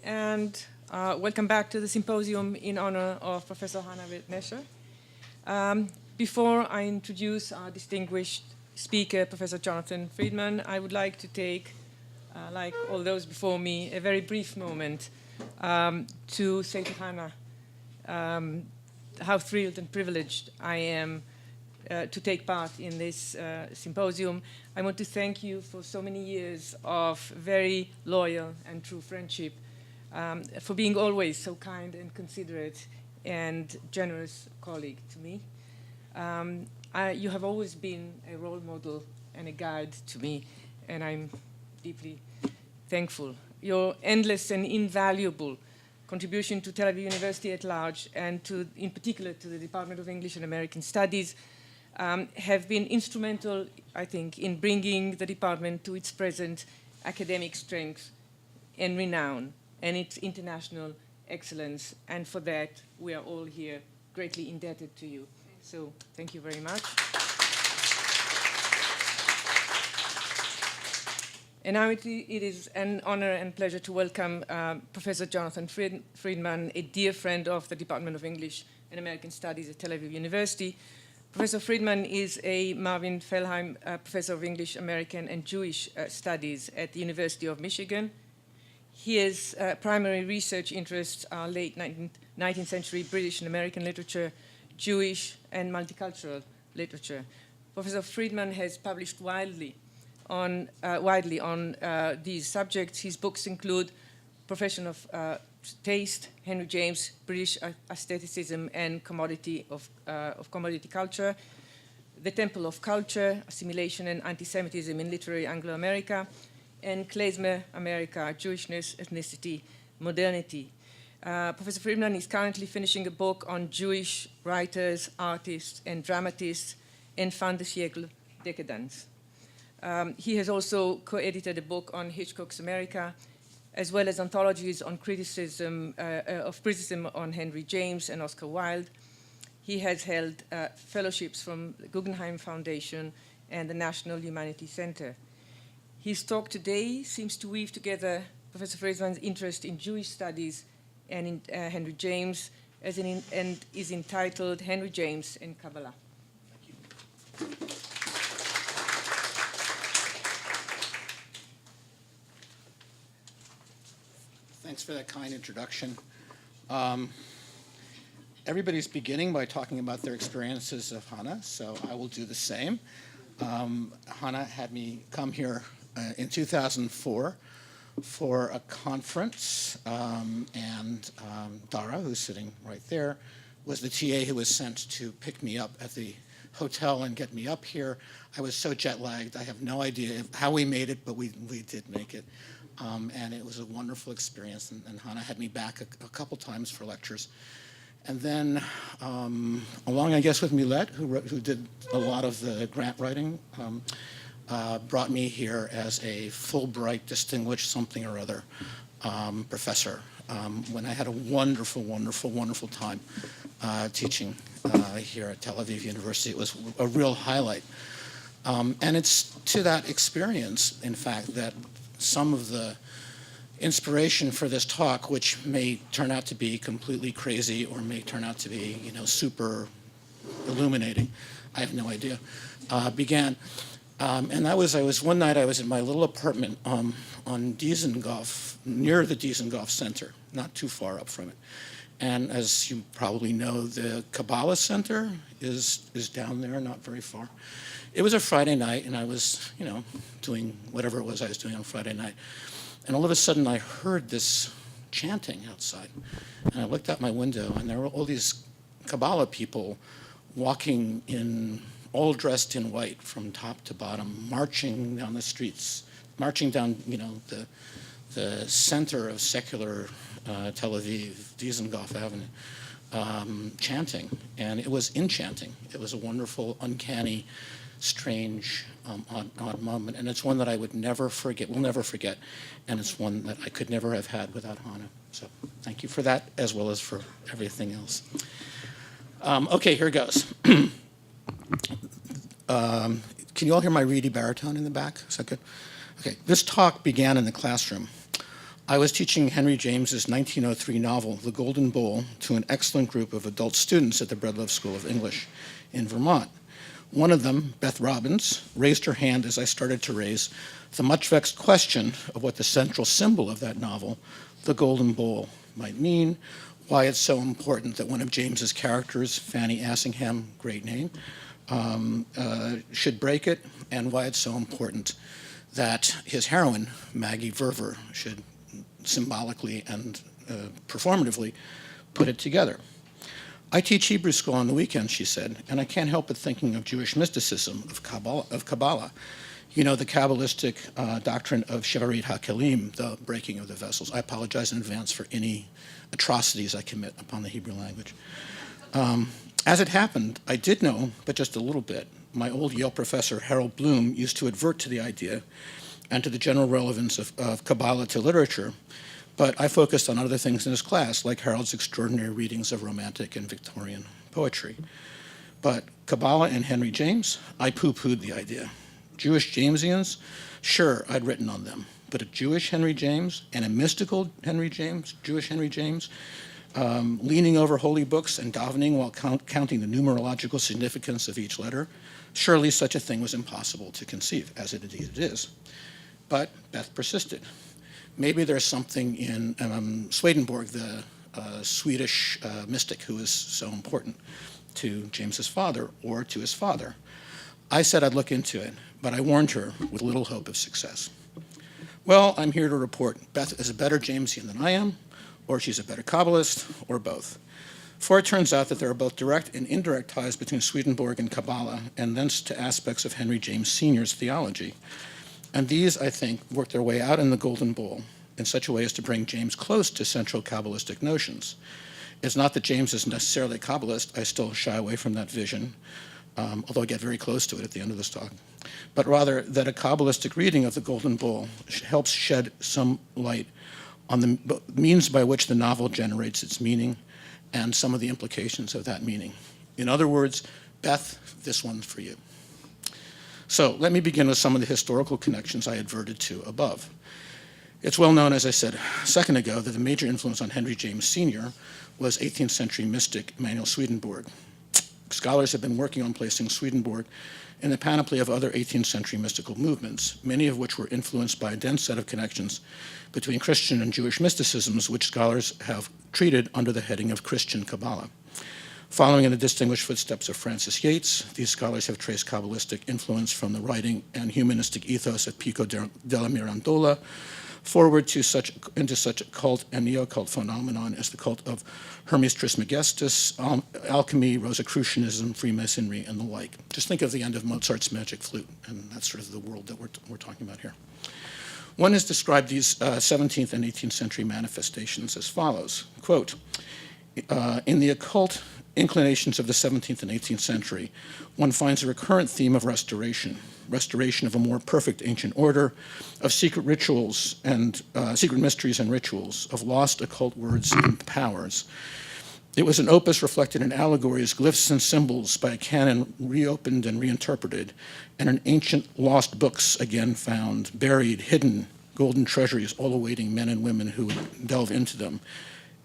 and welcome back to the symposium in honor of Professor Hannah Nurture. Before I introduce our distinguished speaker, Professor Jonathan Freedman, I would like to take, like all those before me, a very brief moment to say to Hannah how thrilled and privileged I am to take part in this symposium. I want to thank you for so many years of very loyal and true friendship, for being always so kind and considerate and generous colleague to me. You have always been a role model and a guide to me, and I'm deeply thankful. Your endless and invaluable contribution to Tel Aviv University at large, and in particular to the Department of English and American Studies, have been instrumental, I think, in bringing the department to its present academic strength and renown and its international excellence. And for that, we are all here greatly indebted to you. So thank you very much. And now it is an honor and pleasure to welcome Professor Jonathan Freedman, a dear friend of the Department of English and American Studies at Tel Aviv University. Professor Freedman is a Marvin Fellheim Professor of English, American, and Jewish Studies at the University of Michigan. His primary research interests are late 19th century British and American literature, Jewish and multicultural literature. Professor Freedman has published widely on these subjects. His books include Profession of Taste, Henry James, British Aestheticism and Commodity of Commodity Culture, The Temple of Culture, Assimilation and Anti-Semitism in Literary Anglo-America, and Klezmer America, Jewishness, Ethnicity, Modernity. Professor Freedman is currently finishing a book on Jewish writers, artists, and dramatists and fin de siècle decadence. He has also co-edited a book on Hitchcock's America, as well as anthologies on criticism on Henry James and Oscar Wilde. He has held fellowships from the Guggenheim Foundation and the National Humanities Center. His talk today seems to weave together Professor Freedman's interest in Jewish studies and in Henry James, and is entitled Henry James and Kabbalah. Thank you. Thanks for that kind introduction. Everybody's beginning by talking about their experiences of Hannah, so I will do the same. Hannah had me come here in 2004 for a conference, and Dara, who's sitting right there, was the TA who was sent to pick me up at the hotel and get me up here. I was so jet-lagged, I have no idea how we made it, but we did make it. And it was a wonderful experience, and Hannah had me back a couple times for lectures. And then, along, I guess, with Milette, who did a lot of the grant writing, brought me here as a Fulbright distinguished something or other professor, when I had a wonderful, wonderful, wonderful time teaching here at Tel Aviv University. It was a real highlight. And it's to that experience, in fact, that some of the inspiration for this talk, which may turn out to be completely crazy or may turn out to be, super illuminating, I have no idea, began. And I was one night I was in my little apartment on Dizengoff, near the Dizengoff Center, not too far up from it. And as you probably know, the Kabbalah Center is down there, not very far. It was a Friday night, and I was, doing whatever it was I was doing on Friday night. And all of a sudden, I heard this chanting outside. And I looked out my window, and there were all these Kabbalah people walking in, all dressed in white from top to bottom, marching down the streets, marching down, the center of secular Tel Aviv, Dizengoff Avenue, chanting. And it was enchanting. It was a wonderful, uncanny, strange, odd moment, and it's one that I would never forget, will never forget, and it's one that I could never have had without Hannah. So thank you for that, as well as for everything else. Okay, here goes. Can you all hear my reedy baritone in the back? Is that good? Okay, this talk began in the classroom. I was teaching Henry James's 1903 novel, The Golden Bowl, to an excellent group of adult students at the Breadloaf School of English in Vermont. One of them, Beth Robbins, raised her hand as I started to raise the much vexed question of what the central symbol of that novel, The Golden Bowl, might mean, why it's so important that one of James's characters, Fanny Assingham, great name, should break it, and why it's so important that his heroine, Maggie Verver, should symbolically and performatively put it together. I teach Hebrew school on the weekends, she said, and I can't help but thinking of Jewish mysticism, of Kabbalah. You know, the Kabbalistic doctrine of Shevarit HaKelim, the breaking of the vessels. I apologize in advance for any atrocities I commit upon the Hebrew language. As it happened, I did know, but just a little bit. My old Yale professor, Harold Bloom, used to advert to the idea and to the general relevance of Kabbalah to literature, but I focused on other things in his class, like Harold's extraordinary readings of Romantic and Victorian poetry. But Kabbalah and Henry James, I poo-pooed the idea. Jewish Jamesians, sure, I'd written on them, but a Jewish Henry James and a mystical Henry James, Jewish Henry James, leaning over holy books and davening while counting the numerological significance of each letter, surely such a thing was impossible to conceive, as it indeed it is. But Beth persisted. Maybe there's something in Swedenborg, the Swedish mystic who is so important to James's father or to his father. I said I'd look into it, but I warned her with little hope of success. Well, I'm here to report Beth is a better Jamesian than I am, or she's a better Kabbalist, or both. For it turns out that there are both direct and indirect ties between Swedenborg and Kabbalah, and thence to aspects of Henry James Sr.'s theology. And these, I think, work their way out in the Golden Bowl in such a way as to bring James close to central Kabbalistic notions. It's not that James is necessarily a Kabbalist. I still shy away from that vision, although I get very close to it at the end of this talk. But rather that a Kabbalistic reading of the Golden Bowl helps shed some light on the means by which the novel generates its meaning and some of the implications of that meaning. In other words, Beth, this one's for you. So let me begin with some of the historical connections I adverted to above. It's well known, as I said a second ago, that the major influence on Henry James Sr. was 18th century mystic Emanuel Swedenborg. Scholars have been working on placing Swedenborg in the panoply of other 18th century mystical movements, many of which were influenced by a dense set of connections between Christian and Jewish mysticisms, which scholars have treated under the heading of Christian Kabbalah. Following in the distinguished footsteps of Francis Yates, these scholars have traced Kabbalistic influence from the writing and humanistic ethos of Pico della Mirandola forward into such a cult and neo-cult phenomenon as the cult of Hermes Trismegistus, alchemy, Rosicrucianism, Freemasonry, and the like. Just think of the end of Mozart's Magic Flute, and that's sort of the world that we're talking about here. One has described these 17th and 18th century manifestations as follows, quote, in the occult inclinations of the 17th and 18th century, one finds a recurrent theme of restoration of a more perfect ancient order, of secret rituals and secret mysteries and rituals, of lost occult words and powers. It was an opus reflected in allegories, glyphs, and symbols by a canon reopened and reinterpreted, and an ancient lost books again found, buried, hidden, golden treasuries all awaiting men and women who would delve into them.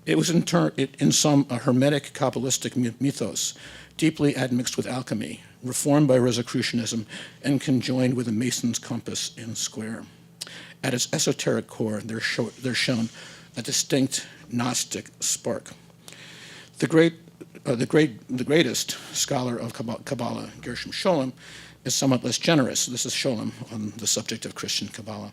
It was in sum a hermetic Kabbalistic mythos, deeply admixed with alchemy, reformed by Rosicrucianism, and conjoined with a mason's compass in square. At its esoteric core, there's shown a distinct Gnostic spark. The greatest scholar of Kabbalah, Gershom Scholem, is somewhat less generous. This is Scholem on the subject of Christian Kabbalah.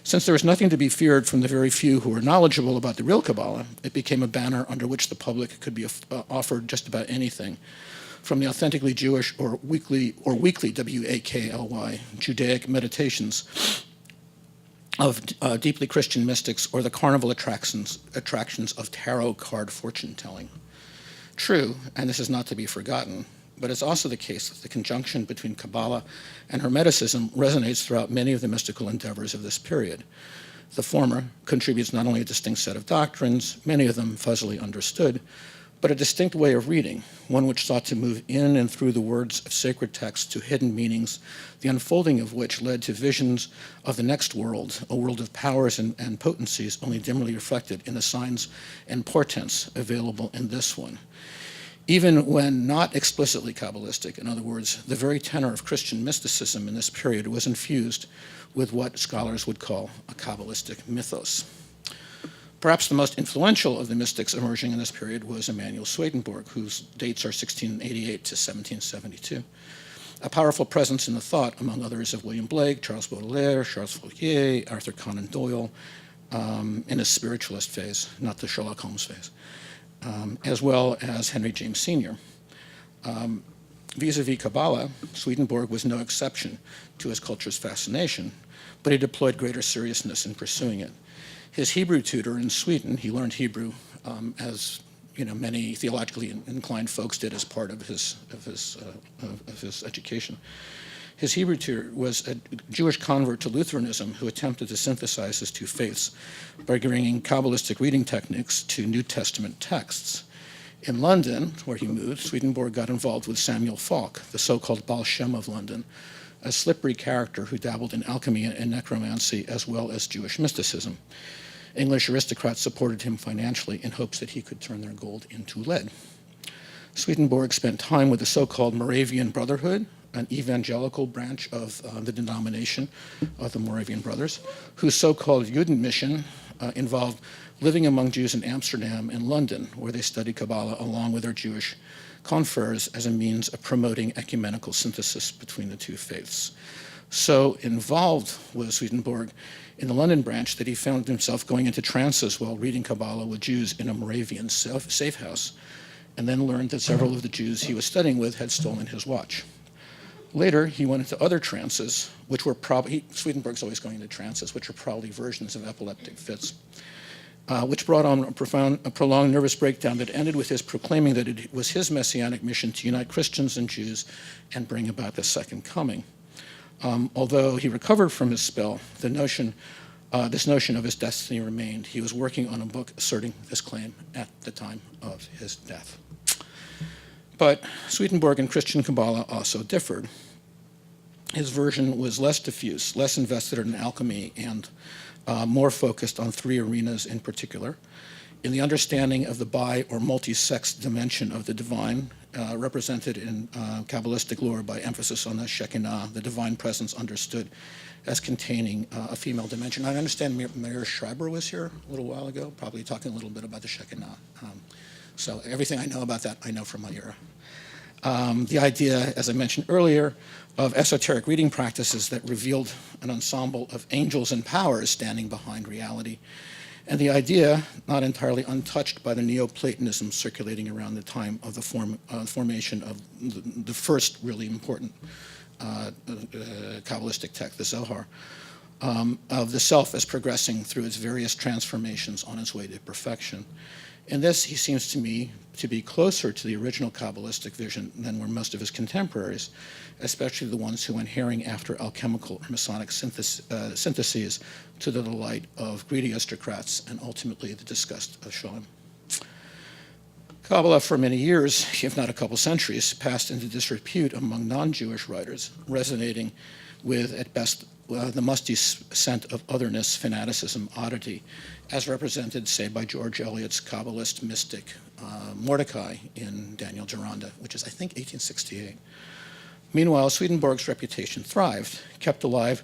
Since there was nothing to be feared from the very few who were knowledgeable about the real Kabbalah, it became a banner under which the public could be offered just about anything, from the authentically Jewish or weekly W-A-K-L-Y, Judaic meditations of deeply Christian mystics or the carnival attractions of tarot card fortune telling. True, and this is not to be forgotten, but it's also the case that the conjunction between Kabbalah and Hermeticism resonates throughout many of the mystical endeavors of this period. The former contributes not only a distinct set of doctrines, many of them fuzzily understood, but a distinct way of reading, one which sought to move in and through the words of sacred texts to hidden meanings, the unfolding of which led to visions of the next world, a world of powers and potencies only dimly reflected in the signs and portents available in this one. Even when not explicitly Kabbalistic, in other words, the very tenor of Christian mysticism in this period was infused with what scholars would call a Kabbalistic mythos. Perhaps the most influential of the mystics emerging in this period was Emanuel Swedenborg, whose dates are 1688 to 1772. A powerful presence in the thought, among others, of William Blake, Charles Baudelaire, Charles Fourier, Arthur Conan Doyle, in his spiritualist phase, not the Sherlock Holmes phase, as well as Henry James Sr. Vis-a-vis Kabbalah, Swedenborg was no exception to his culture's fascination, but he deployed greater seriousness in pursuing it. His Hebrew tutor in Sweden, he learned Hebrew as many theologically inclined folks did as part of his education. His Hebrew tutor was a Jewish convert to Lutheranism who attempted to synthesize his two faiths by bringing Kabbalistic reading techniques to New Testament texts. In London, where he moved, Swedenborg got involved with Samuel Falk, the so-called Baal Shem of London, a slippery character who dabbled in alchemy and necromancy as well as Jewish mysticism. English aristocrats supported him financially in hopes that he could turn their gold into lead. Swedenborg spent time with the so-called Moravian Brotherhood, an evangelical branch of the denomination of the Moravian Brothers, whose so-called Judenmission involved living among Jews in Amsterdam and London, where they studied Kabbalah along with their Jewish confreres as a means of promoting ecumenical synthesis between the two faiths. So involved was Swedenborg in the London branch that he found himself going into trances while reading Kabbalah with Jews in a Moravian safe house, and then learned that several of the Jews he was studying with had stolen his watch. Later, he went into other trances, which were probably, Swedenborg's always going into trances, which are probably versions of epileptic fits, which brought on a prolonged nervous breakdown that ended with his proclaiming that it was his messianic mission to unite Christians and Jews and bring about the second coming. Although he recovered from his spell, this notion of his destiny remained. He was working on a book asserting this claim at the time of his death. But Swedenborg and Christian Kabbalah also differed. His version was less diffuse, less invested in alchemy, and more focused on three arenas in particular. In the understanding of the bi- or multi-sex dimension of the divine, represented in Kabbalistic lore by emphasis on the Shekinah, the divine presence understood as containing a female dimension. I understand Mayor Schreiber was here a little while ago, probably talking a little bit about the Shekinah. So everything I know about that, I know from my era. The idea, as I mentioned earlier, of esoteric reading practices that revealed an ensemble of angels and powers standing behind reality. And the idea, not entirely untouched by the Neoplatonism circulating around the time of the formation of the first really important Kabbalistic text, the Zohar, of the self as progressing through its various transformations on its way to perfection. In this, he seems to me to be closer to the original Kabbalistic vision than were most of his contemporaries, especially the ones who went herring after alchemical or Masonic syntheses to the delight of greedy aristocrats and ultimately the disgust of Shalom. Kabbalah, for many years, if not a couple centuries, passed into disrepute among non-Jewish writers, resonating with, at best, the musty scent of otherness, fanaticism, oddity, as represented, say, by George Eliot's Kabbalist mystic Mordecai in Daniel Deronda, which is, I think, 1868. Meanwhile, Swedenborg's reputation thrived, kept alive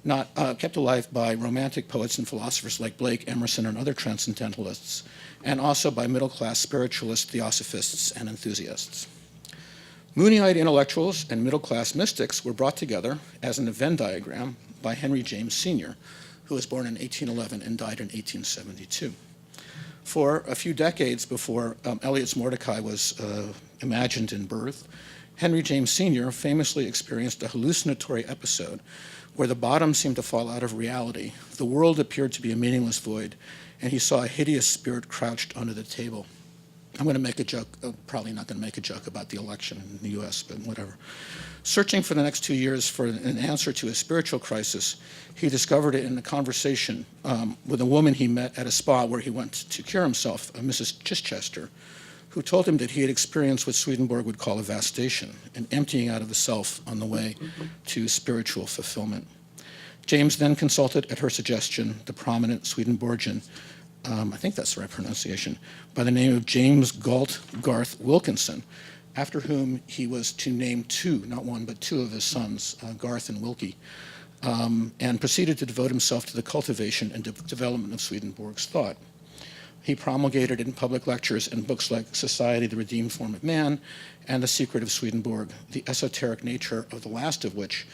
by romantic poets and philosophers like Blake, Emerson, and other transcendentalists, and also by middle-class spiritualists, theosophists, and enthusiasts. Moony-eyed intellectuals and middle-class mystics were brought together as in a Venn diagram by Henry James Sr., who was born in 1811 and died in 1872. For a few decades before Eliot's Mordecai was imagined in birth, Henry James Sr. famously experienced a hallucinatory episode where the bottom seemed to fall out of reality, the world appeared to be a meaningless void, and he saw a hideous spirit crouched under the table. I'm going to make a joke, probably not going to make a joke about the election in the US, but whatever. Searching for the next 2 years for an answer to his spiritual crisis, he discovered it in a conversation with a woman he met at a spa where he went to cure himself, Mrs. Chichester, who told him that he had experienced what Swedenborg would call a vastation, an emptying out of the self on the way to spiritual fulfillment. James then consulted, at her suggestion, the prominent Swedenborgian, I think that's the right pronunciation, by the name of James Galt Garth Wilkinson, after whom he was to name two, not one, but two of his sons, Garth and Wilkie, and proceeded to devote himself to the cultivation and development of Swedenborg's thought. He promulgated in public lectures and books like Society, the Redeemed Form of Man, and The Secret of Swedenborg, the esoteric nature of the last of which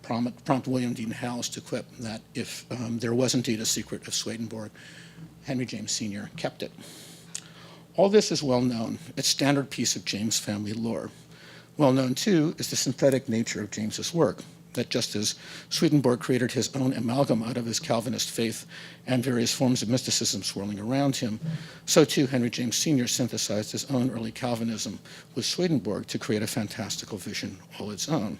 prompt William Dean Howells to quip that if there was indeed a secret of Swedenborg, Henry James Sr. kept it. All this is well known. It's standard piece of James family lore. Well known, too, is the synthetic nature of James's work, that just as Swedenborg created his own amalgam out of his Calvinist faith and various forms of mysticism swirling around him, so too Henry James Sr. synthesized his own early Calvinism with Swedenborg to create a fantastical vision all its own.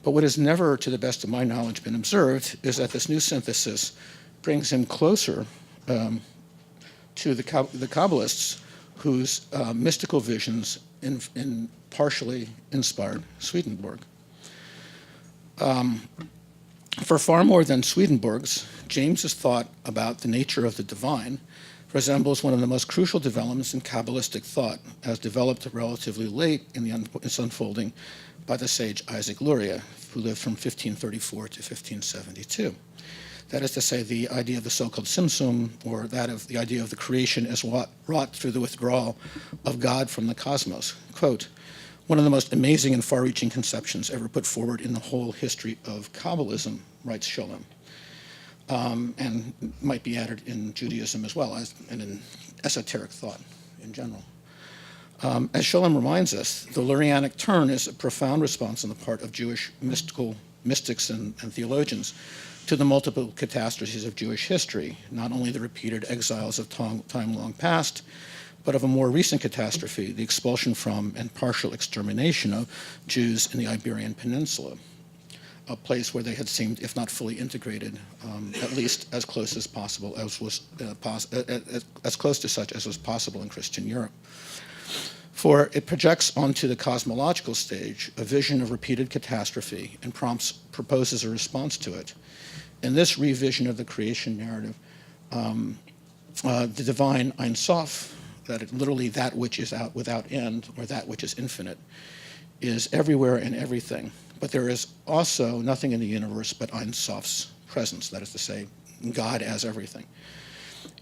But what has never, to the best of my knowledge, been observed is that this new synthesis brings him closer to the Kabbalists whose mystical visions partially inspired Swedenborg. For far more than Swedenborg's, James's thought about the nature of the divine resembles one of the most crucial developments in Kabbalistic thought, as developed relatively late in its unfolding by the sage Isaac Luria, who lived from 1534 to 1572. That is to say, the idea of the so-called Simsum, or that of the idea of the creation as wrought through the withdrawal of God from the cosmos. Quote, one of the most amazing and far-reaching conceptions ever put forward in the whole history of Kabbalism, writes Sholem, and might be added in Judaism as well, and in esoteric thought in general. As Sholem reminds us, the Lurianic turn is a profound response on the part of Jewish mystics and theologians to the multiple catastrophes of Jewish history, not only the repeated exiles of time long past, but of a more recent catastrophe, the expulsion from and partial extermination of Jews in the Iberian Peninsula, a place where they had seemed, if not fully integrated, at least as close as possible, as close to such as was possible in Christian Europe. For it projects onto the cosmological stage a vision of repeated catastrophe and proposes a response to it. In this revision of the creation narrative, the divine Ein Sof, literally that which is out without end, or that which is infinite, is everywhere and everything. But there is also nothing in the universe but Ein Sof's presence, that is to say, God as everything.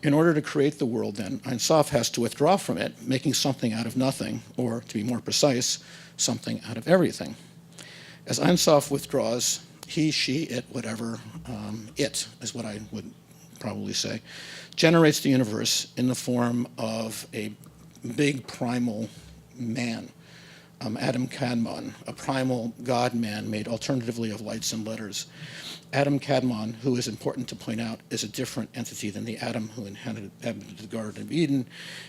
In order to create the world, then, Ein Sof has to withdraw from it, making something out of nothing, or, to be more precise, something out of everything. As Ein Sof withdraws, he, she, it, whatever, it is what I would probably say, generates the universe in the form of a big primal man, Adam Kadmon, a primal God-man made alternatively of lights and letters. Adam Kadmon, who is important to point out, is a different entity than the Adam who inhabited the Garden of Eden,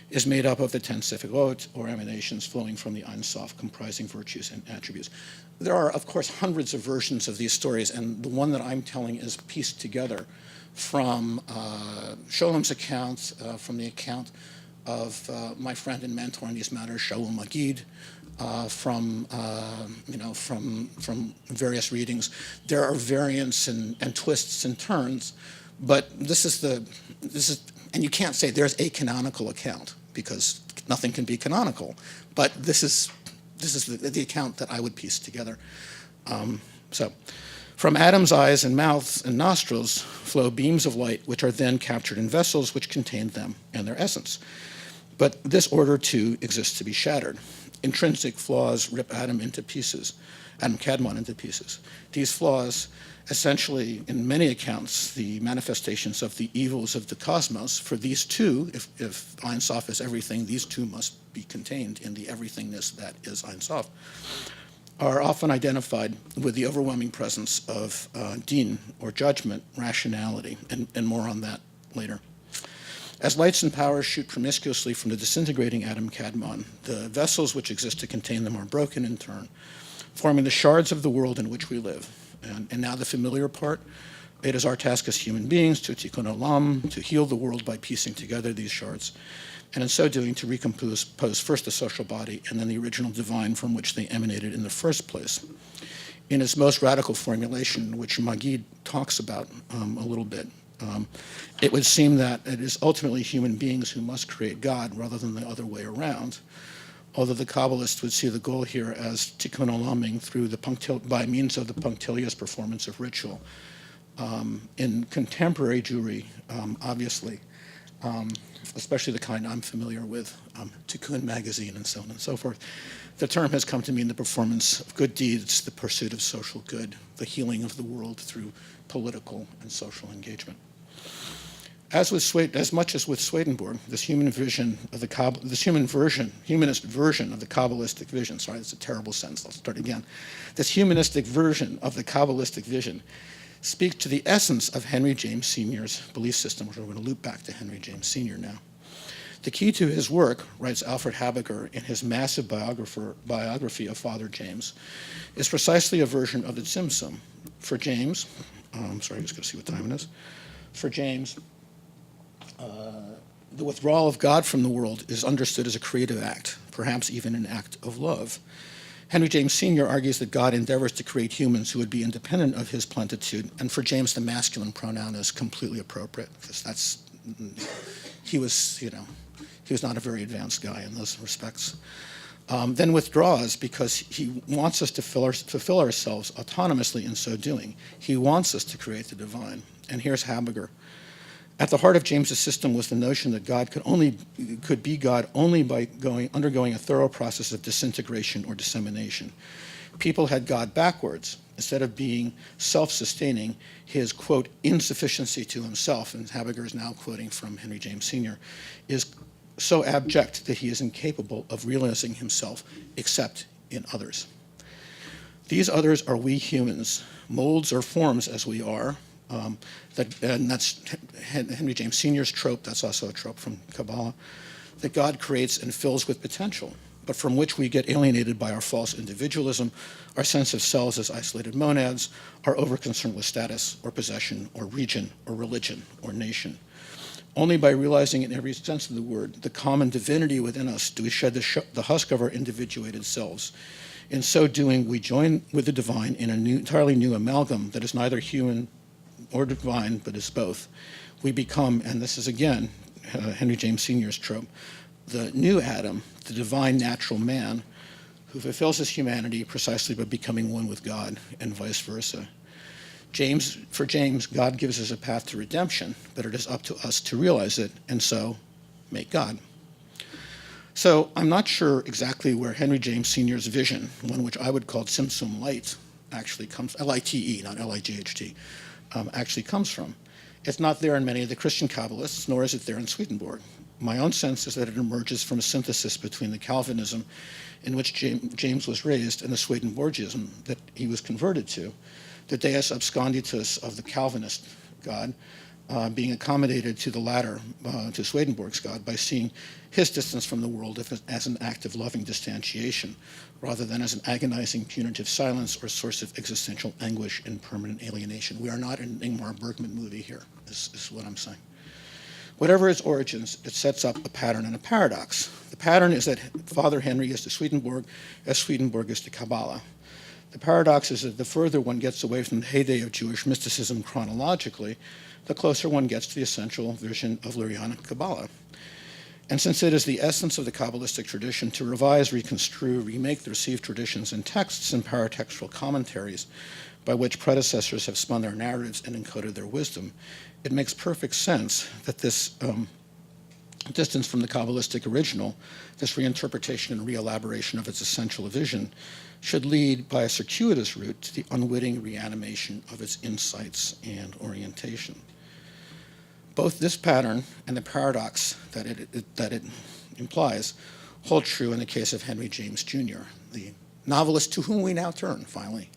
is made up of the 10 Sefirot, or emanations flowing from the Ein Sof, comprising virtues and attributes. There are, of course, hundreds of versions of these stories, and the one that I'm telling is pieced together from Sholem's account, from the account of my friend and mentor in these matters, Shaul Magid, from various readings. There are variants and twists and turns, but this is, and you can't say there's a canonical account because nothing can be canonical, but this is the account that I would piece together. So, from Adam's eyes and mouths and nostrils flow beams of light, which are then captured in vessels which contain them and their essence. But this order, too, exists to be shattered. Intrinsic flaws rip Adam Kadmon into pieces. These flaws, essentially, in many accounts, the manifestations of the evils of the cosmos, for these two, if Ein Sof is everything, these two must be contained in the everythingness that is Ein Sof, are often identified with the overwhelming presence of din, or judgment, rationality, and more on that later. As lights and powers shoot promiscuously from the disintegrating Adam Kadmon, the vessels which exist to contain them are broken in turn, forming the shards of the world in which we live. And now the familiar part, It is our task as human beings to tikkun olam, to heal the world by piecing together these shards, and in so doing to recompose first the social body and then the original divine from which they emanated in the first place. In its most radical formulation, which Maggie talks about a little bit, it would seem that it is ultimately human beings who must create God rather than the other way around, although the Kabbalists would see the goal here as tikkun olaming by means of the punctilious performance of ritual. In contemporary Jewry, obviously, especially the kind I'm familiar with, Tikkun magazine and so on and so forth, the term has come to mean the performance of good deeds, the pursuit of social good, the healing of the world through political and social engagement. As much as with Swedenborg, this humanist version of the Kabbalistic vision, sorry, that's a terrible sentence, I'll start again. This humanistic version of the Kabbalistic vision speaks to the essence of Henry James Sr.'s belief system, which we're going to loop back to Henry James Sr. now. The key to his work, writes Alfred Habecker in his massive biography of Father James, is precisely a version of the Tzimtzum. For James, sorry, I'm just going to see what time it is. For James, the withdrawal of God from the world is understood as a creative act, perhaps even an act of love. Henry James Sr. argues that God endeavors to create humans who would be independent of his plenitude, and for James, the masculine pronoun is completely appropriate, because he was not a very advanced guy in those respects. Then withdraws because he wants us to fulfill ourselves autonomously in so doing. He wants us to create the divine. And here's Habecker. At the heart of James's system was the notion that God could be God only by undergoing a thorough process of disintegration or dissemination. People had God backwards. Instead of being self-sustaining, his, quote, insufficiency to himself, and Habecker is now quoting from Henry James Sr., is so abject that he is incapable of realizing himself except in others. These others are we humans, molds or forms as we are, and that's Henry James Sr.'s trope, that's also a trope from Kabbalah, that God creates and fills with potential, but from which we get alienated by our false individualism, our sense of selves as isolated monads, our over-concern with status or possession or region or religion or nation. Only by realizing in every sense of the word the common divinity within us do we shed the husk of our individuated selves. In so doing, we join with the divine in an entirely new amalgam that is neither human or divine, but is both. We become, and this is again Henry James Sr.'s trope, the new Adam, the divine natural man, who fulfills his humanity precisely by becoming one with God, and vice versa. For James, God gives us a path to redemption, but it is up to us to realize it, and so make God. So I'm not sure exactly where Henry James Sr.'s vision, one which I would call Tzimtzum Light, actually comes, L-I-T-E, not L-I-G-H-T, actually comes from. It's not there in many of the Christian Kabbalists, nor is it there in Swedenborg. My own sense is that it emerges from a synthesis between the Calvinism in which James was raised and the Swedenborgism that he was converted to, the deus absconditus of the Calvinist God, being accommodated to the latter, to Swedenborg's God, by seeing his distance from the world as an act of loving distantiation, rather than as an agonizing punitive silence or source of existential anguish and permanent alienation. We are not in an Ingmar Bergman movie here, is what I'm saying. Whatever its origins, it sets up a pattern and a paradox. The pattern is that Father Henry is to Swedenborg as Swedenborg is to Kabbalah. The paradox is that the further one gets away from the heyday of Jewish mysticism chronologically, the closer one gets to the essential vision of Lurianic Kabbalah. And since it is the essence of the Kabbalistic tradition to revise, reconstrue, remake the received traditions in texts and paratextual commentaries by which predecessors have spun their narratives and encoded their wisdom, it makes perfect sense that this distance from the Kabbalistic original, this reinterpretation and reelaboration of its essential vision, should lead by a circuitous route to the unwitting reanimation of its insights and orientation. Both this pattern and the paradox that it implies hold true in the case of Henry James Jr., the novelist to whom we now turn, finally.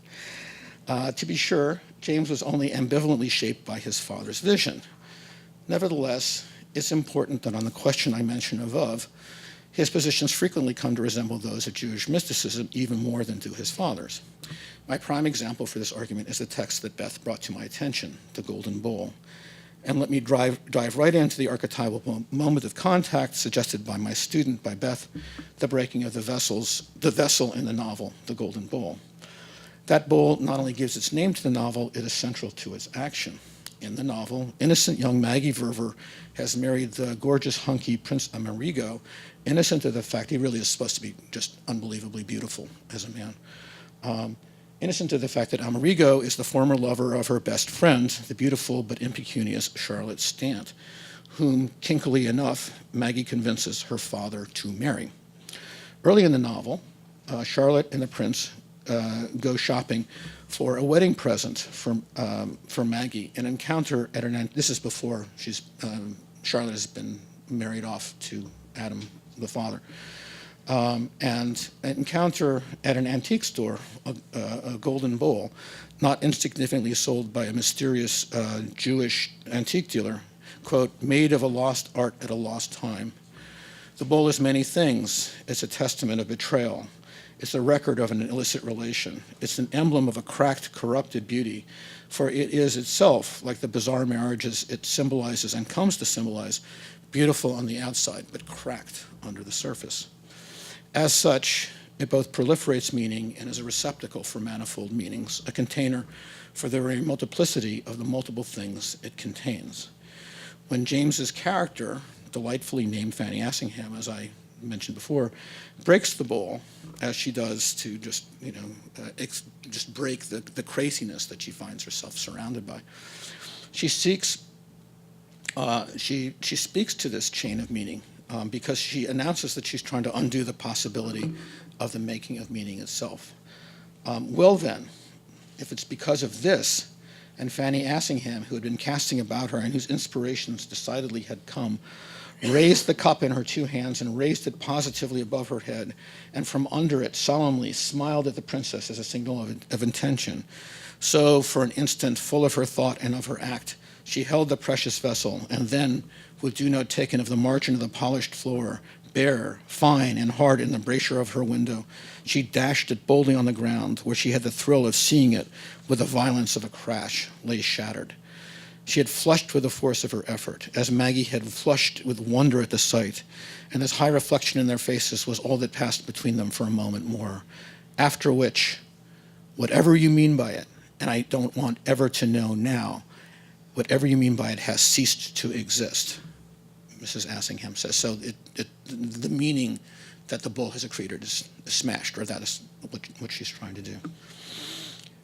To be sure, James was only ambivalently shaped by his father's vision. Nevertheless, it's important that on the question I mentioned above, His positions frequently come to resemble those of Jewish mysticism even more than do his father's. My prime example for this argument is the text that Beth brought to my attention, the Golden Bowl. And let me dive right into the archetypal moment of contact suggested by my student, by Beth, the breaking of the vessel in the novel, The Golden Bowl. That bowl not only gives its name to the novel, it is central to its action. In the novel, innocent young Maggie Verver has married the gorgeous, hunky Prince Amerigo, innocent of the fact he really is supposed to be just unbelievably beautiful as a man. Innocent of the fact that Amerigo is the former lover of her best friend, the beautiful but impecunious Charlotte Stant, whom, kinkily enough, Maggie convinces her father to marry. Early in the novel, Charlotte and the prince go shopping for a wedding present for Maggie, an encounter at this is before Charlotte has been married off to Adam, the father. And an encounter at an antique store, a golden bowl, not insignificantly sold by a mysterious Jewish antique dealer, quote, made of a lost art at a lost time. The bowl is many things. It's a testament of betrayal. It's a record of an illicit relation. It's an emblem of a cracked, corrupted beauty, for it is itself, like the bizarre marriages it symbolizes and comes to symbolize, beautiful on the outside, but cracked under the surface. As such, it both proliferates meaning and is a receptacle for manifold meanings, a container for the very multiplicity of the multiple things it contains. When James's character, delightfully named Fanny Assingham, as I mentioned before, breaks the bowl, as she does to just, just break the craziness that she finds herself surrounded by, she speaks to this chain of meaning. Because she announces that she's trying to undo the possibility of the making of meaning itself. Well then, if it's because of this, and Fanny Assingham, who had been casting about her and whose inspirations decidedly had come, raised the cup in her two hands and raised it positively above her head, and from under it solemnly smiled at the princess as a signal of intention. So, for an instant, full of her thought and of her act, she held the precious vessel, and then, with due note taken of the margin of the polished floor, bare, fine, and hard in the embrasure of her window, she dashed it boldly on the ground, where she had the thrill of seeing it, with the violence of a crash, lay shattered. She had flushed with the force of her effort, as Maggie had flushed with wonder at the sight, and this high reflection in their faces was all that passed between them for a moment more, after which, whatever you mean by it, and I don't want ever to know now, whatever you mean by it has ceased to exist, Mrs. Assingham says. So the meaning that the bull has created is smashed, or that is what she's trying to do.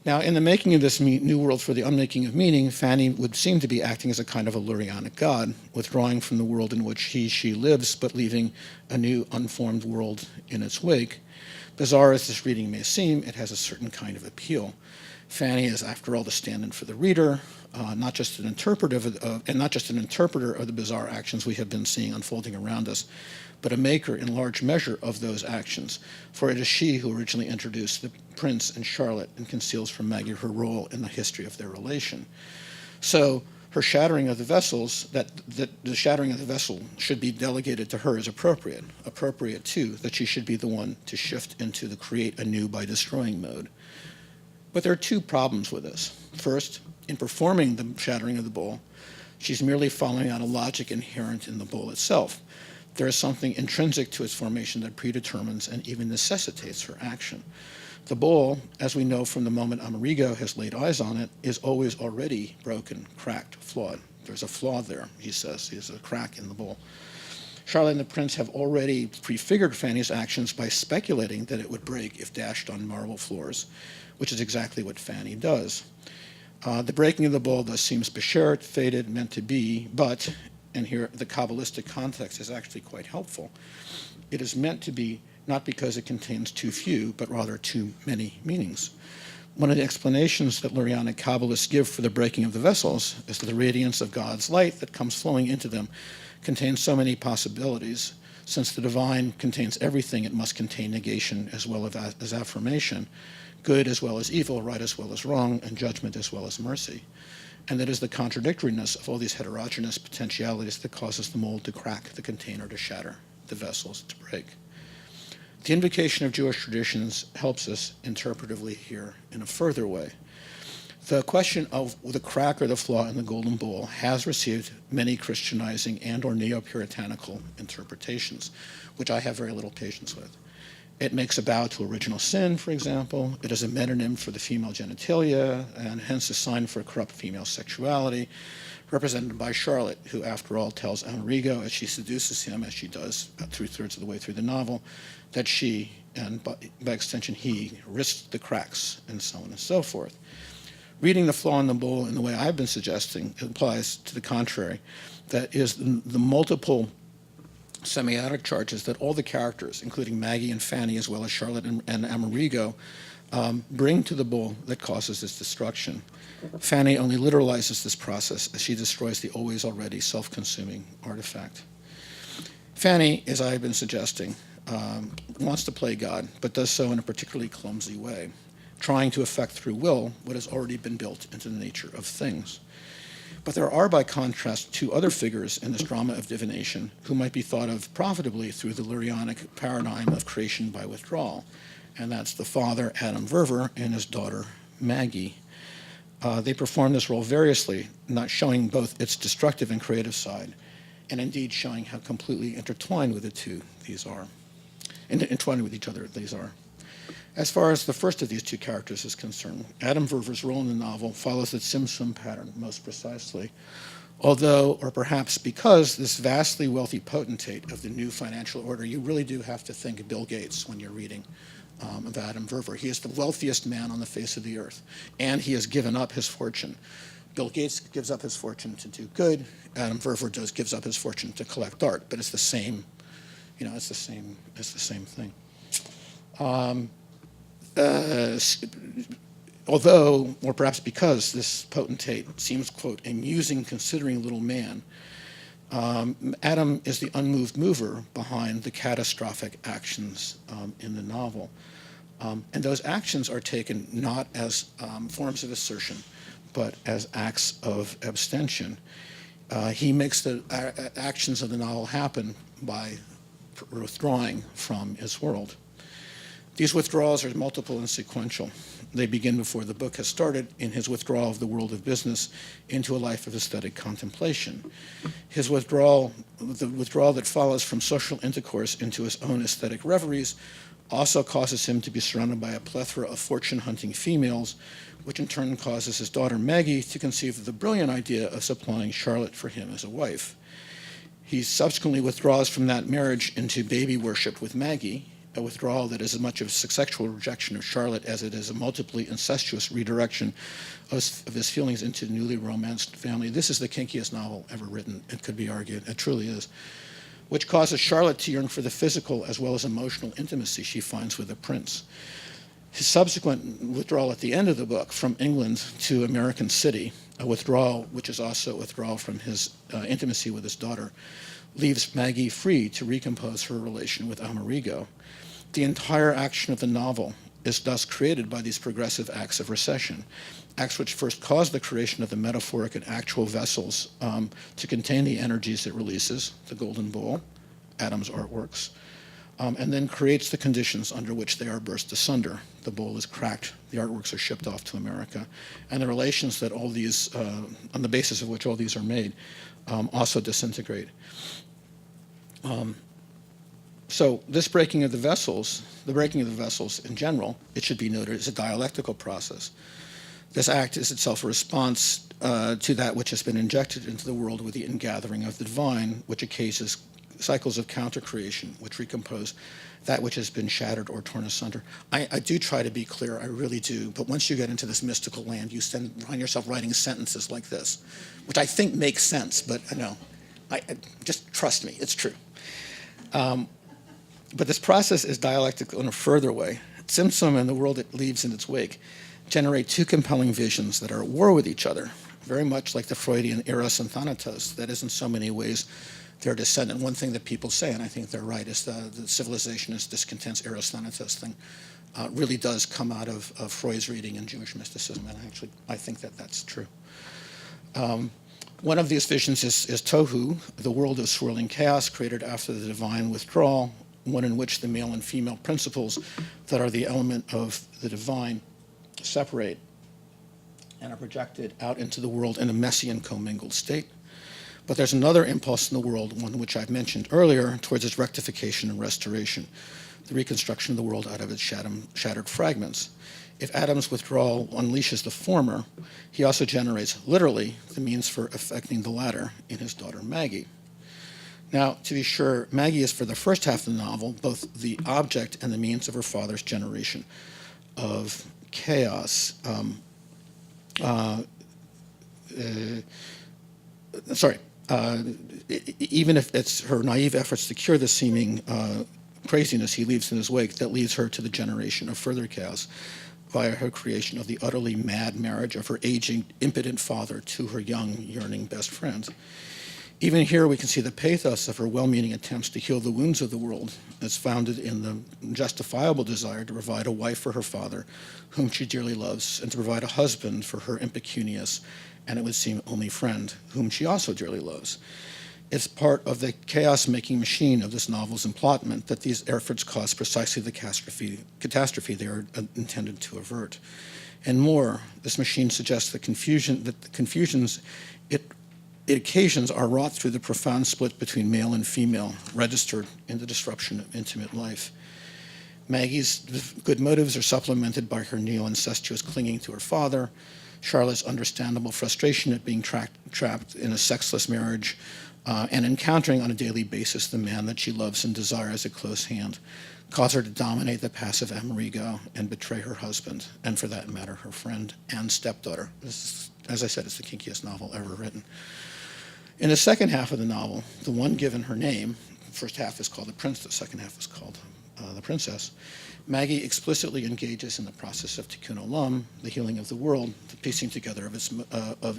Now, in the making of this new world for the unmaking of meaning, Fanny would seem to be acting as a kind of a Lurianic god, withdrawing from the world in which she lives, but leaving a new unformed world in its wake. Bizarre as this reading may seem, it has a certain kind of appeal. Fanny is, after all, the stand-in for the reader, not just an interpreter of the bizarre actions we have been seeing unfolding around us, but a maker in large measure of those actions, for it is she who originally introduced the prince and Charlotte and conceals from Maggie her role in the history of their relation. So her shattering of the vessels, that the shattering of the vessel should be delegated to her is appropriate too, that she should be the one to shift into the create anew by destroying mode. But there are two problems with this. First, in performing the shattering of the bowl, she's merely following out a logic inherent in the bowl itself. There is something intrinsic to its formation that predetermines and even necessitates her action. The bowl, as we know from the moment Amerigo has laid eyes on it, is always already broken, cracked, flawed. There's a flaw there, he says. There's a crack in the bowl. Charlotte and the prince have already prefigured Fanny's actions by speculating that it would break if dashed on marble floors, which is exactly what Fanny does. The breaking of the bowl thus seems beshert, fated, meant to be, but, and here the Kabbalistic context is actually quite helpful, it is meant to be not because it contains too few, but rather too many meanings. One of the explanations that Lurianic Kabbalists give for the breaking of the vessels is that the radiance of God's light that comes flowing into them contains so many possibilities. Since the divine contains everything, it must contain negation as well as affirmation, good as well as evil, right as well as wrong, and judgment as well as mercy. And that is the contradictoriness of all these heterogeneous potentialities that causes the mold to crack, the container to shatter. the vessels to break. The invocation of Jewish traditions helps us interpretively here in a further way. The question of the crack or the flaw in the golden bowl has received many Christianizing and or neo-puritanical interpretations, which I have very little patience with. It makes a bow to original sin, for example. It is a metonym for the female genitalia, and hence a sign for corrupt female sexuality, represented by Charlotte, who, after all, tells Amerigo, as she seduces him, as she does about 2/3 of the way through the novel, that she, and by extension he, risked the cracks, and so on and so forth. Reading the flaw in the bowl in the way I've been suggesting implies to the contrary, that is the multiple semiotic charges that all the characters, including Maggie and Fanny, as well as Charlotte and Amerigo, bring to the bowl that causes its destruction. Fanny only literalizes this process as she destroys the always already self-consuming artifact. Fanny, as I've been suggesting, wants to play God, but does so in a particularly clumsy way, trying to effect through will what has already been built into the nature of things. But there are, by contrast, two other figures in this drama of divination who might be thought of profitably through the Lurianic paradigm of creation by withdrawal, and that's the father, Adam Verver, and his daughter, Maggie. They perform this role variously, not showing both its destructive and creative side, and indeed showing how completely intertwined with the two these are. Entwined with each other these are. As far as the first of these two characters is concerned, Adam Verver's role in the novel follows the Tzimtzum pattern most precisely, although, or perhaps because, this vastly wealthy potentate of the new financial order, you really do have to think of Bill Gates when you're reading of Adam Verver. He is the wealthiest man on the face of the earth, and he has given up his fortune. Bill Gates gives up his fortune to do good. Adam Verver gives up his fortune to collect art, but it's the same, it's the same thing. Although, or perhaps because, this potentate seems, quote, a musing, considering little man, Adam is the unmoved mover behind the catastrophic actions in the novel. And those actions are taken not as forms of assertion, but as acts of abstention. He makes the actions of the novel happen by withdrawing from his world. These withdrawals are multiple and sequential. They begin before the book has started in his withdrawal of the world of business into a life of aesthetic contemplation. His withdrawal, the withdrawal that follows from social intercourse into his own aesthetic reveries, also causes him to be surrounded by a plethora of fortune-hunting females, which in turn causes his daughter Maggie to conceive of the brilliant idea of supplying Charlotte for him as a wife. He subsequently withdraws from that marriage into baby worship with Maggie, a withdrawal that is as much of a sexual rejection of Charlotte as it is a multiply incestuous redirection of his feelings into the newly romanced family. This is the kinkiest novel ever written, it could be argued. It truly is. Which causes Charlotte to yearn for the physical as well as emotional intimacy she finds with the prince. His subsequent withdrawal at the end of the book from England to American City, a withdrawal which is also a withdrawal from his intimacy with his daughter, leaves Maggie free to recompose her relation with Amerigo. The entire action of the novel is thus created by these progressive acts of recession, acts which first cause the creation of the metaphoric and actual vessels to contain the energies it releases, the golden bowl, Adam's artworks, and then creates the conditions under which they are burst asunder. The bowl is cracked, the artworks are shipped off to America, and the relations that all these, on the basis of which all these are made, also disintegrate. So this breaking of the vessels, the breaking of the vessels in general, it should be noted, is a dialectical process. This act is itself a response to that which has been injected into the world with the ingathering of the divine, which occasions cycles of counter-creation, which recompose that which has been shattered or torn asunder. I do try to be clear, I really do, but once you get into this mystical land, you find yourself writing sentences like this, which I think makes sense, but just trust me, it's true. But this process is dialectical in a further way. Tzimtzum and the world it leaves in its wake generate two compelling visions that are at war with each other, very much like the Freudian eros and thanatos. That is in so many ways their descendant. One thing that people say, and I think they're right, is the civilizationist discontents eros thanatos thing really does come out of Freud's reading in Jewish mysticism, and actually I think that that's true. One of these visions is Tohu, the world of swirling chaos created after the divine withdrawal, one in which the male and female principles that are the element of the divine separate and are projected out into the world in a messy and commingled state. But there's another impulse in the world, one which I've mentioned earlier, towards its rectification and restoration, the reconstruction of the world out of its shattered fragments. If Adam's withdrawal unleashes the former, he also generates, literally, the means for effecting the latter in his daughter Maggie. Now, to be sure, Maggie is, for the first half of the novel, both the object and the means of her father's generation of chaos. Even if it's her naive efforts to cure the seeming craziness he leaves in his wake, that leads her to the generation of further chaos via her creation of the utterly mad marriage of her aging, impotent father to her young, yearning best friend. Even here, we can see the pathos of her well-meaning attempts to heal the wounds of the world, as founded in the justifiable desire to provide a wife for her father, whom she dearly loves, and to provide a husband for her impecunious, and it would seem only friend, whom she also dearly loves. It's part of the chaos-making machine of this novel's implotment that these efforts cause precisely the catastrophe they are intended to avert. And more, this machine suggests that the confusions it occasions are wrought through the profound split between male and female, registered in the disruption of intimate life. Maggie's good motives are supplemented by her neo-incestuous clinging to her father, Charlotte's understandable frustration at being trapped in a sexless marriage, and encountering on a daily basis the man that she loves and desires at close hand, cause her to dominate the passive Amerigo and betray her husband, and for that matter, her friend and stepdaughter. This is, as I said, it's the kinkiest novel ever written. In the second half of the novel, the one given her name, the first half is called The Prince, the second half is called The Princess, Maggie explicitly engages in the process of tikkun olam, the healing of the world, the piecing together of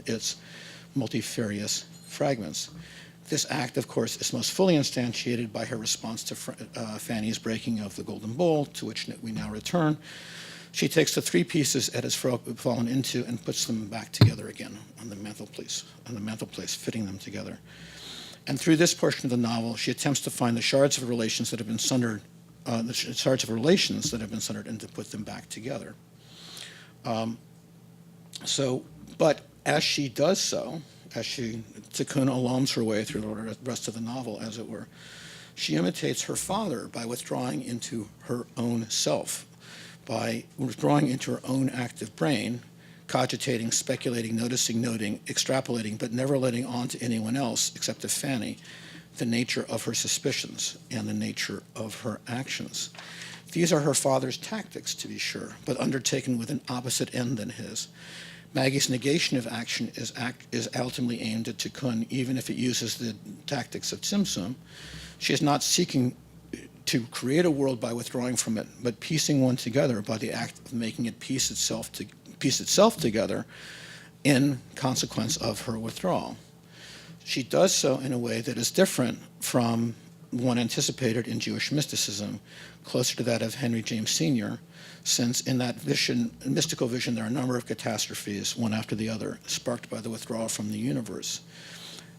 its multifarious fragments. This act, of course, is most fully instantiated by her response to Fanny's breaking of the golden bowl, to which we now return. She takes the three pieces it has fallen into and puts them back together again on the mantelpiece, fitting them together. And through this portion of the novel, she attempts to find the shards of relations that have been sundered, and to put them back together. But as she does so, as she tikkun olams her way through the rest of the novel, as it were, she imitates her father by withdrawing into her own self, by withdrawing into her own active brain, cogitating, speculating, noticing, noting, extrapolating, but never letting on to anyone else except to Fanny the nature of her suspicions and the nature of her actions. These are her father's tactics, to be sure, but undertaken with an opposite end than his. Maggie's negation of action is ultimately aimed at tikkun, even if it uses the tactics of Tzimtzum. She is not seeking to create a world by withdrawing from it, but piecing one together by the act of making it piece itself together in consequence of her withdrawal. She does so in a way that is different from one anticipated in Jewish mysticism, closer to that of Henry James Sr., since in that mystical vision, there are a number of catastrophes, one after the other, sparked by the withdrawal from the universe.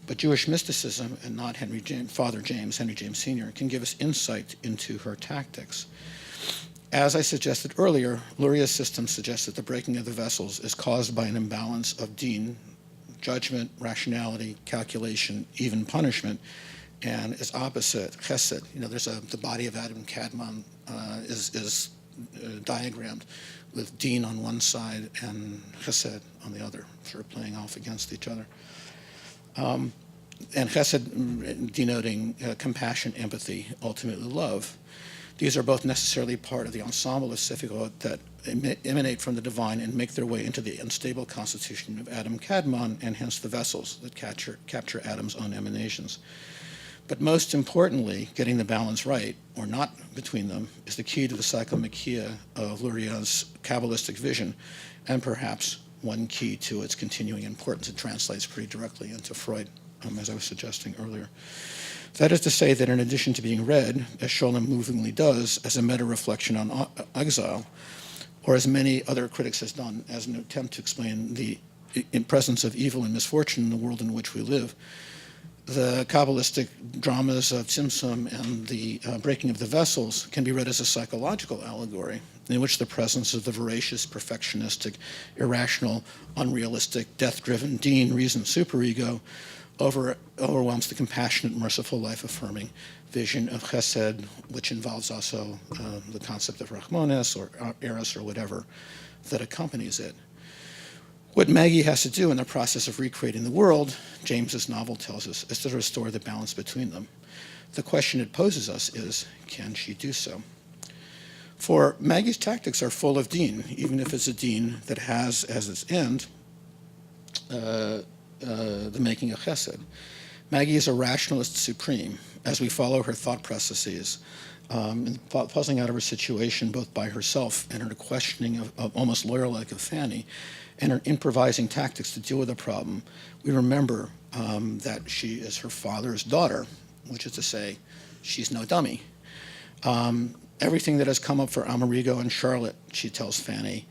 But Jewish mysticism, and not Henry James Sr., can give us insight into her tactics. As I suggested earlier, Luria's system suggests that the breaking of the vessels is caused by an imbalance of din, judgment, rationality, calculation, even punishment, and is opposite chesed. There's the body of Adam Kadmon is diagrammed with din on one side and chesed on the other, sort of playing off against each other. And chesed denoting compassion, empathy, ultimately love. These are both necessarily part of the ensemble of sefirot that emanate from the divine and make their way into the unstable constitution of Adam Kadmon, and hence the vessels that capture Adam's own emanations. But most importantly, getting the balance right, or not between them, is the key to the psychomachia of Luria's Kabbalistic vision, and perhaps one key to its continuing importance. It translates pretty directly into Freud, as I was suggesting earlier. That is to say that in addition to being read, as Sholem movingly does, as a meta-reflection on exile, or as many other critics has done, as an attempt to explain the in presence of evil and misfortune in the world in which we live. The Kabbalistic dramas of Tzimtzum and the breaking of the vessels can be read as a psychological allegory in which the presence of the voracious, perfectionistic, irrational, unrealistic, death-driven Deen, reason, superego, overwhelms the compassionate, merciful, life-affirming vision of Chesed, which involves also the concept of Rachmanis or Eros or whatever that accompanies it. What Maggie has to do in the process of recreating the world, James's novel tells us, is to restore the balance between them. The question it poses us is, can she do so? For Maggie's tactics are full of Deen, even if it's a Deen that has as its end the making of Chesed. Maggie is a rationalist supreme as we follow her thought processes, puzzling out of her situation both by herself and her questioning of almost lawyer-like of Fanny, and her improvising tactics to deal with the problem. We remember that she is her father's daughter, which is to say, she's no dummy. Everything that has come up for Amerigo and Charlotte, she tells Fanny,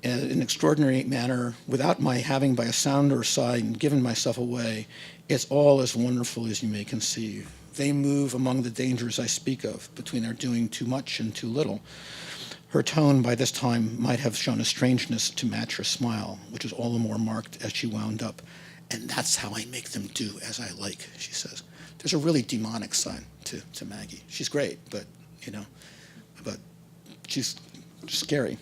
in an extraordinary manner, without my having by a sound or sign given myself away, it's all as wonderful as you may conceive. They move among the dangers I speak of, between their doing too much and too little. Her tone by this time might have shown a strangeness to match her smile, which was all the more marked as she wound up. And that's how I make them do as I like, she says. There's a really demonic side to Maggie. She's great, but she's scary.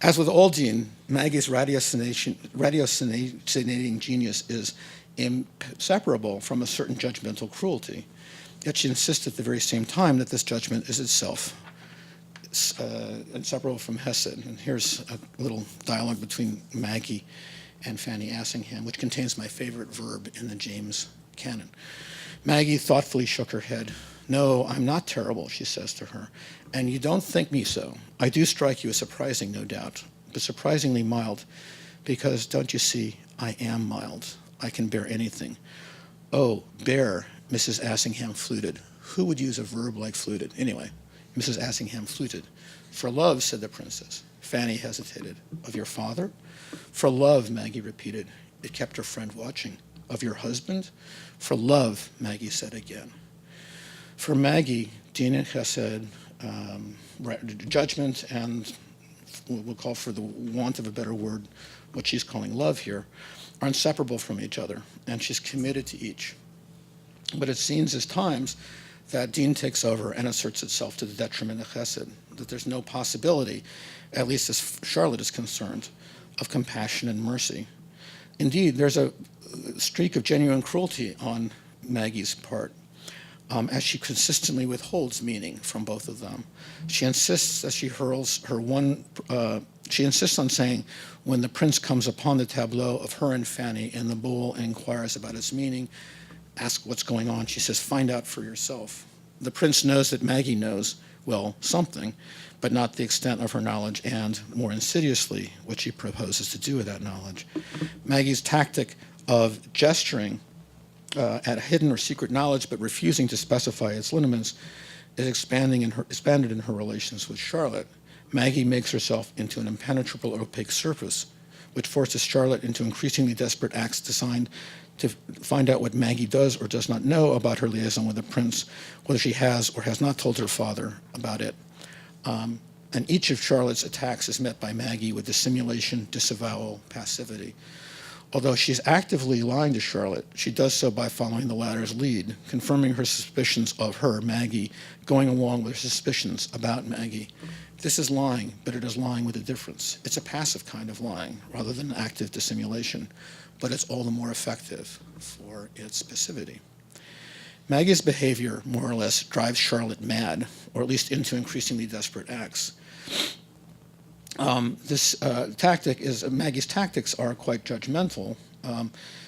As with all Deen, Maggie's ratiocinating genius is inseparable from a certain judgmental cruelty. Yet she insists at the very same time that this judgment is itself inseparable from Hesed. And here's a little dialogue between Maggie and Fanny Assingham, which contains my favorite verb in the James canon. Maggie thoughtfully shook her head. No, I'm not terrible, she says to her, and you don't think me so. I do strike you as surprising, no doubt, but surprisingly mild, because, don't you see, I am mild. I can bear anything. Oh, bear, Mrs. Assingham fluted. Who would use a verb like fluted? Anyway, Mrs. Assingham fluted. For love, said the princess. Fanny hesitated. Of your father? For love, Maggie repeated. It kept her friend watching. Of your husband? For love, Maggie said again. For Maggie, Deen and Chesed, judgment and we'll call, for the want of a better word, what she's calling love here, are inseparable from each other, and she's committed to each. But it seems as times that Deen takes over and asserts itself to the detriment of Chesed, that there's no possibility, at least as Charlotte is concerned, of compassion and mercy. Indeed, there's a streak of genuine cruelty on Maggie's part, as she consistently withholds meaning from both of them. She insists as she hurls her she insists on saying, when the prince comes upon the tableau of her and Fanny in the bowl and inquires about its meaning, ask what's going on. She says, find out for yourself. The prince knows that Maggie knows, well, something, but not the extent of her knowledge and, more insidiously, what she proposes to do with that knowledge. Maggie's tactic of gesturing at a hidden or secret knowledge but refusing to specify its lineaments is expanded in her relations with Charlotte. Maggie makes herself into an impenetrable opaque surface, which forces Charlotte into increasingly desperate acts designed to find out what Maggie does or does not know about her liaison with the prince, whether she has or has not told her father about it. And each of Charlotte's attacks is met by Maggie with dissimulation, disavowal, passivity. Although she's actively lying to Charlotte, she does so by following the latter's lead, confirming her suspicions of her, Maggie, going along with her suspicions about Maggie. This is lying, but it is lying with a difference. It's a passive kind of lying rather than active dissimulation, but it's all the more effective for its passivity. Maggie's behavior, more or less, drives Charlotte mad, or at least into increasingly desperate acts. Maggie's tactics are quite judgmental.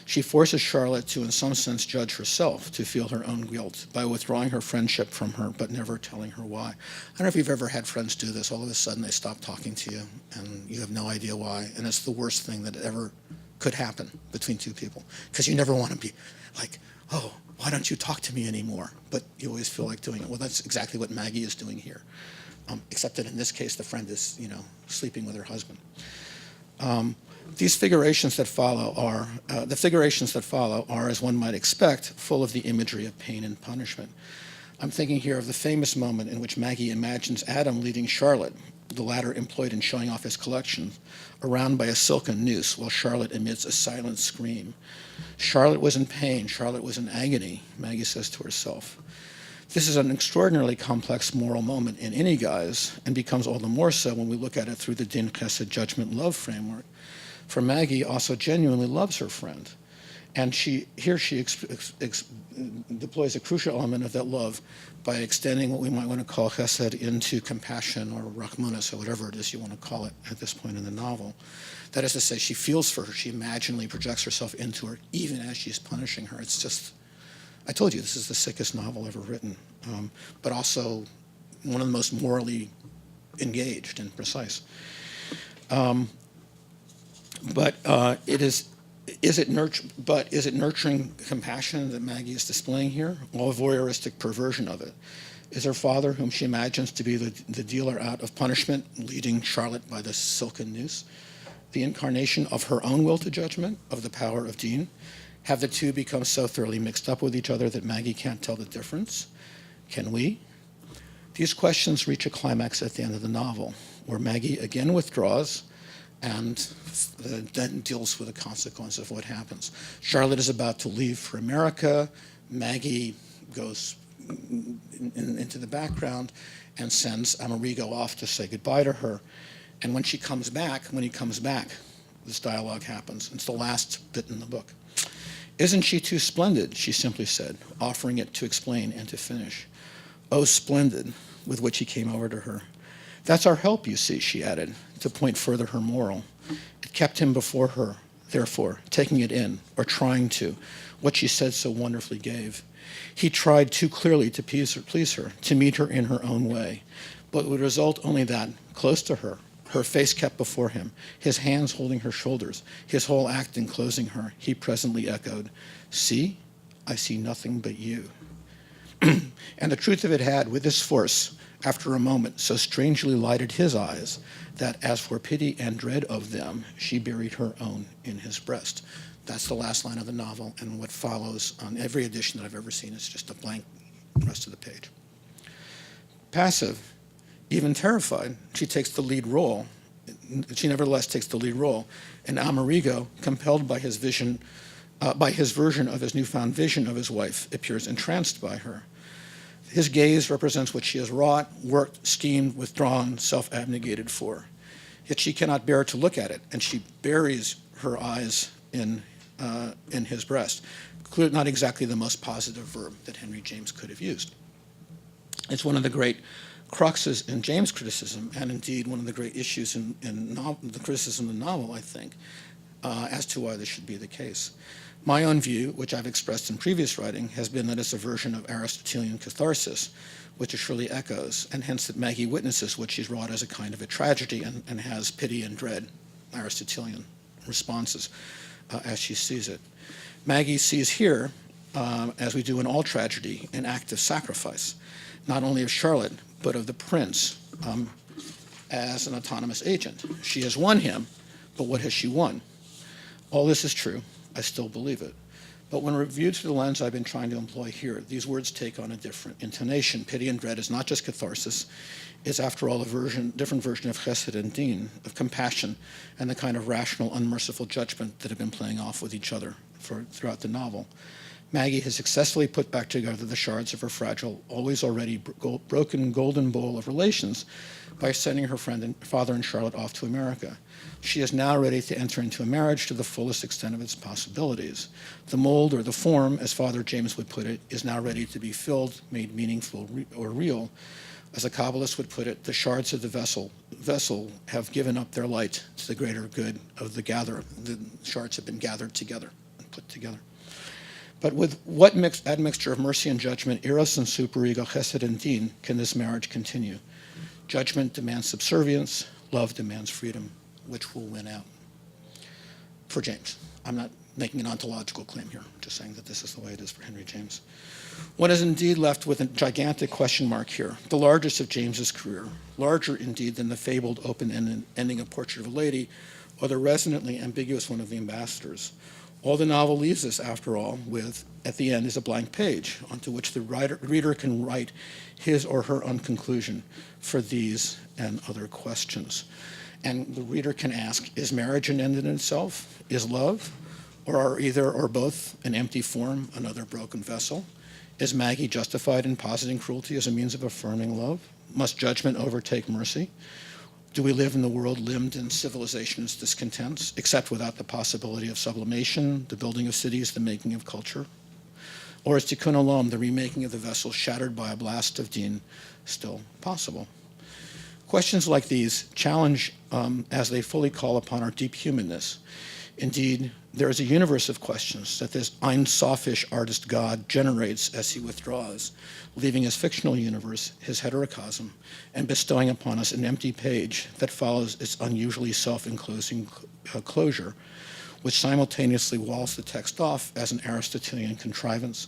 She forces Charlotte to, in some sense, judge herself, to feel her own guilt by withdrawing her friendship from her, but never telling her why. I don't know if you've ever had friends do this. All of a sudden, they stop talking to you, and you have no idea why, and it's the worst thing that ever could happen between two people, because you never want to be like, oh, why don't you talk to me anymore? But you always feel like doing it. Well, that's exactly what Maggie is doing here. Except that in this case, the friend is, sleeping with her husband. These figurations that follow are, as one might expect, full of the imagery of pain and punishment. I'm thinking here of the famous moment in which Maggie imagines Adam leading Charlotte, the latter employed in showing off his collection, around by a silken noose while Charlotte emits a silent scream. Charlotte was in pain, Charlotte was in agony, Maggie says to herself. This is an extraordinarily complex moral moment in any guise, and becomes all the more so when we look at it through the Din Chesed judgment love framework. For Maggie also genuinely loves her friend. And she deploys a crucial element of that love by extending what we might want to call chesed into compassion or rachmanis or whatever it is you want to call it at this point in the novel. That is to say, she feels for her, she imaginally projects herself into her, even as she's punishing her. It's just, I told you, this is the sickest novel ever written, but also one of the most morally engaged and precise. Is it nurturing compassion that Maggie is displaying here? Or a voyeuristic perversion of it? Is her father, whom she imagines to be the dealer out of punishment, leading Charlotte by the silken noose, the incarnation of her own will to judgment, of the power of Din? Have the two become so thoroughly mixed up with each other that Maggie can't tell the difference? Can we? These questions reach a climax at the end of the novel, where Maggie again withdraws and then deals with the consequence of what happens. Charlotte is about to leave for America. Maggie goes into the background and sends Amerigo off to say goodbye to her. And when he comes back, this dialogue happens. It's the last bit in the book. Isn't she too splendid, she simply said, offering it to explain and to finish. Oh, splendid, with which he came over to her. That's our help, you see, she added, to point further her moral. It kept him before her, therefore, taking it in, or trying to, what she said so wonderfully gave. He tried too clearly to please her, to meet her in her own way, but would result only that, close to her, her face kept before him, his hands holding her shoulders, his whole act enclosing her, he presently echoed, "See, I see nothing but you." And the truth of it had, with this force, after a moment, so strangely lighted his eyes, that as for pity and dread of them, she buried her own in his breast. That's the last line of the novel, and what follows on every edition that I've ever seen is just a blank rest of the page. Passive, even terrified, she takes the lead role. She nevertheless takes the lead role, and Amerigo, compelled by his version of his newfound vision of his wife, appears entranced by her. His gaze represents what she has wrought, worked, schemed, withdrawn, self-abnegated for. Yet she cannot bear to look at it, and she buries her eyes in his breast. Not exactly the most positive verb that Henry James could have used. It's one of the great cruxes in James criticism, and indeed one of the great issues in the criticism of the novel, I think, as to why this should be the case. My own view, which I've expressed in previous writing, has been that it's a version of Aristotelian catharsis, which it surely echoes, and hence that Maggie witnesses what she's wrought as a kind of a tragedy and has pity and dread, Aristotelian responses, as she sees it. Maggie sees here, as we do in all tragedy, an act of sacrifice, not only of Charlotte, but of the prince as an autonomous agent. She has won him, but what has she won? All this is true. I still believe it. But when reviewed through the lens I've been trying to employ here, these words take on a different intonation. Pity and dread is not just catharsis. It's, after all, a different version of chesed and din, of compassion, and the kind of rational, unmerciful judgment that have been playing off with each other throughout the novel. Maggie has successfully put back together the shards of her fragile, always already broken golden bowl of relations by sending her father and Charlotte off to America. She is now ready to enter into a marriage to the fullest extent of its possibilities. The mold, or the form, as Father James would put it, is now ready to be filled, made meaningful or real. As a Kabbalist would put it, the shards of the vessel have given up their light to the greater good of the gatherer. The shards have been gathered together and put together. But with what admixture of mercy and judgment, eros and superego, chesed and din, can this marriage continue? Judgment demands subservience, love demands freedom. Which will win out? For James. I'm not making an ontological claim here, I'm just saying that this is the way it is for Henry James. One is indeed left with a gigantic question mark here, the largest of James's career, larger indeed than the fabled open ending of Portrait of a Lady, or the resonantly ambiguous one of the ambassadors. All the novel leaves us, after all, with, at the end, is a blank page onto which the reader can write his or her own conclusion for these and other questions. And the reader can ask, is marriage an end in itself? Is love? Or are either or both an empty form, another broken vessel? Is Maggie justified in positing cruelty as a means of affirming love? Must judgment overtake mercy? Do we live in the world limbed in civilization's discontents, except without the possibility of sublimation, the building of cities, the making of culture? Or is tikkun olam, the remaking of the vessel shattered by a blast of din, still possible? Questions like these challenge as they fully call upon our deep humanness. Indeed, there is a universe of questions that this Ein Sophish artist God generates as he withdraws, leaving his fictional universe, his heterocosm, and bestowing upon us an empty page that follows its unusually self-enclosing closure, which simultaneously walls the text off as an Aristotelian contrivance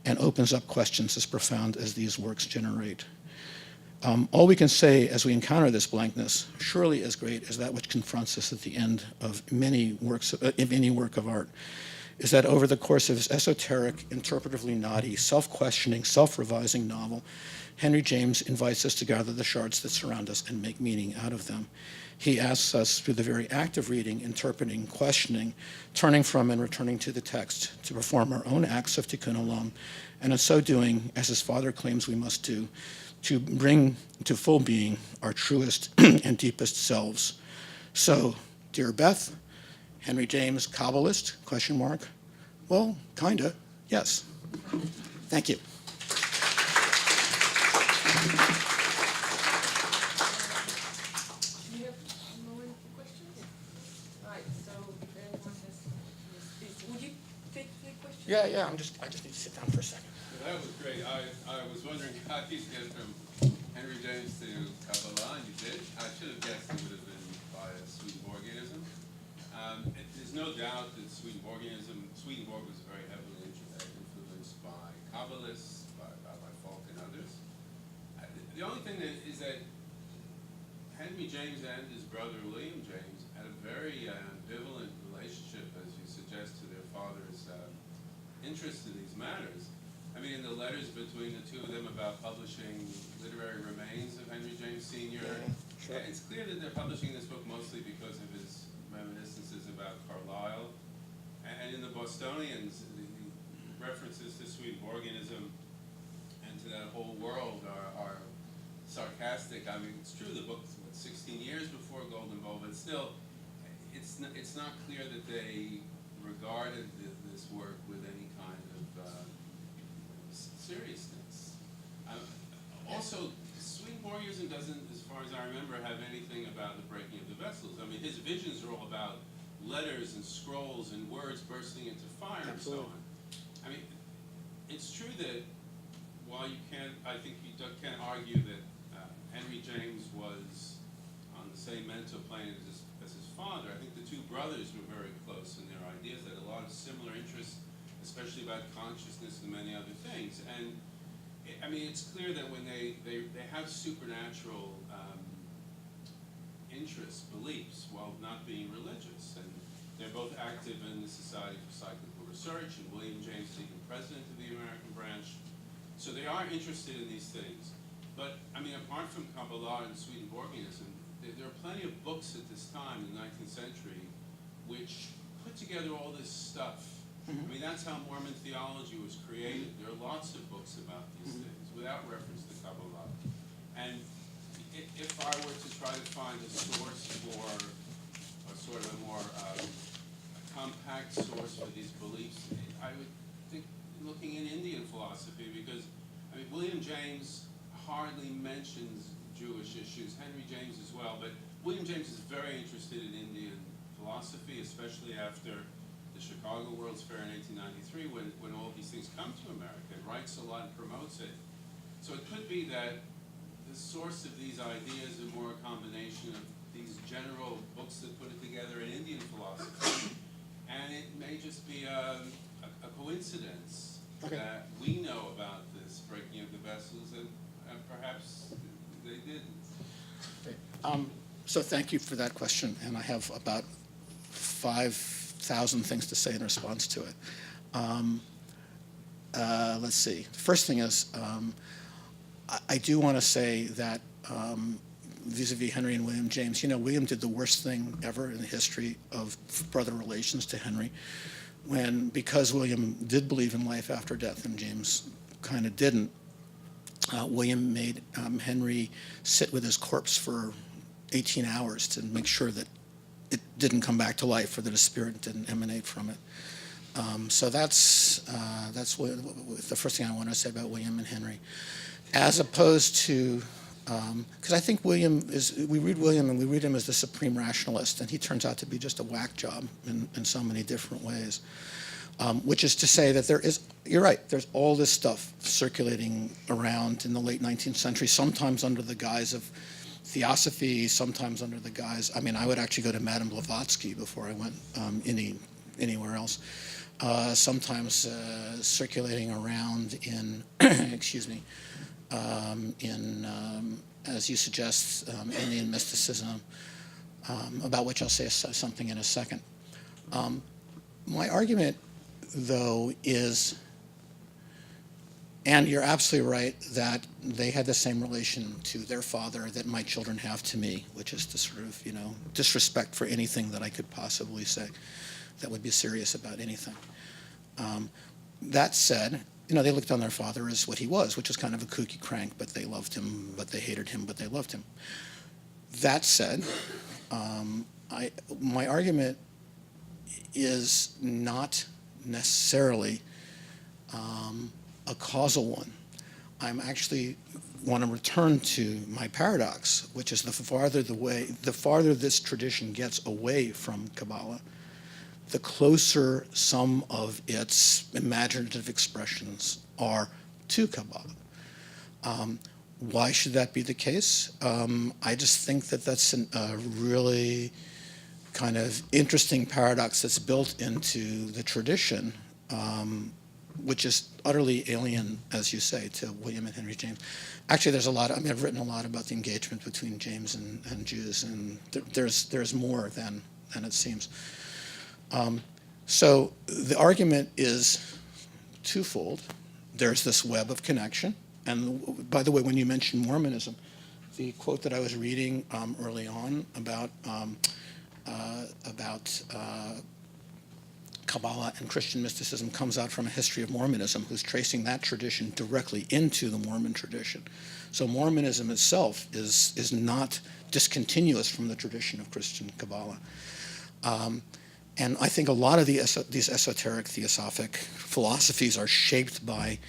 and opens up questions as profound as these works generate. All we can say as we encounter this blankness, surely as great as that which confronts us at the end of any work of art, is that over the course of his esoteric, interpretively naughty, self-questioning, self-revising novel, Henry James invites us to gather the shards that surround us and make meaning out of them. He asks us through the very act of reading, interpreting, questioning, turning from and returning to the text to perform our own acts of tikkun olam, and in so doing, as his father claims we must do, to bring to full being our truest and deepest selves. So, dear Beth, Henry James, Kabbalist, question mark? Well, kinda, yes. Thank you. Do you have a moment for questions? Right, so everyone has, would you take the question? Yeah, I just need to sit down for a second. That was great. I was wondering how you get from Henry James to Kabbalah, and you did. I should have guessed it would have been by Swedenborgianism. There's no doubt that Swedenborg was very heavily influenced by Kabbalists, by Falk and others. The only thing is that Henry James and his brother William James had a very ambivalent relationship, as you suggest, to their father's interest in these matters. I mean, in the letters between the two of them about publishing literary remains of Henry James Sr., sure. It's clear that they're publishing this book mostly because of his reminiscences about Carlyle. And in the Bostonians, the references to Swedenborgianism and to that whole world are sarcastic. I mean, it's true, the book's 16 years before Golden Bowl, but still, it's not clear that they regarded this work with any kind of seriousness. Also, Swedenborgianism doesn't, as far as I remember, have anything about the breaking of the vessels. I mean, his visions are all about letters and scrolls and words bursting into fire. Absolutely. And so on. I mean, it's true that while you can't, I think you can't argue that Henry James was on the same mental plane as his father. I think the two brothers were very close in their ideas. They had a lot of similar interests, especially about consciousness and many other things. And I mean, it's clear that when they have supernatural interests, beliefs, while not being religious. And they're both active in the Society for Psychical Research, and William James is even president of the American branch. So they are interested in these things. But, I mean, apart from Kabbalah and Swedenborgianism, there are plenty of books at this time in the 19th century which put together all this stuff. I mean, that's how Mormon theology was created. There are lots of books about these things without reference to Kabbalah. And if I were to try to find a source for a sort of a more compact source for these beliefs, I would think looking in Indian philosophy, because, I mean, William James hardly mentions Jewish issues, Henry James as well, but William James is very interested in Indian philosophy, especially after the Chicago World's Fair in 1893, when all these things come to America, and writes a lot and promotes it. So it could be that the source of these ideas are more a combination of these general books that put it together in Indian philosophy, and it may just be a coincidence that we know about this breaking of the vessels, and perhaps they didn't. So thank you for that question, and I have about 5,000 things to say in response to it. Let's see. The first thing is, I do want to say that vis-a-vis Henry and William James, William did the worst thing ever in the history of brother relations to Henry, because William did believe in life after death and James kind of didn't. William made Henry sit with his corpse for 18 hours to make sure that it didn't come back to life or that a spirit didn't emanate from it. So that's the first thing I want to say about William and Henry. As opposed to, because I think we read William and we read him as the supreme rationalist, and he turns out to be just a whack job in so many different ways. Which is to say that you're right, there's all this stuff circulating around in the late 19th century, sometimes under the guise of theosophy, sometimes under the guise, I would actually go to Madame Blavatsky before I went anywhere else. Sometimes circulating around in, excuse me, as you suggest, Indian mysticism, about which I'll say something in a second. My argument, though, is, and you're absolutely right, that they had the same relation to their father that my children have to me, which is to sort of, disrespect for anything that I could possibly say that would be serious about anything. That said, they looked on their father as what he was, which was kind of a kooky crank, but they loved him, but they hated him, but they loved him. That said, my argument is not necessarily a causal one. I'm actually want to return to my paradox, which is the farther this tradition gets away from Kabbalah, the closer some of its imaginative expressions are to Kabbalah. Why should that be the case? I just think that that's a really kind of interesting paradox that's built into the tradition, which is utterly alien, as you say, to William and Henry James. Actually, there's a lot. I've written a lot about the engagement between James and Jews, and there's more than it seems. So the argument is twofold. There's this web of connection, and by the way, when you mentioned Mormonism, the quote that I was reading early on about Kabbalah and Christian mysticism comes out from a history of Mormonism, who's tracing that tradition directly into the Mormon tradition. So Mormonism itself is not discontinuous from the tradition of Christian Kabbalah. And I think a lot of these esoteric theosophic philosophies are shaped by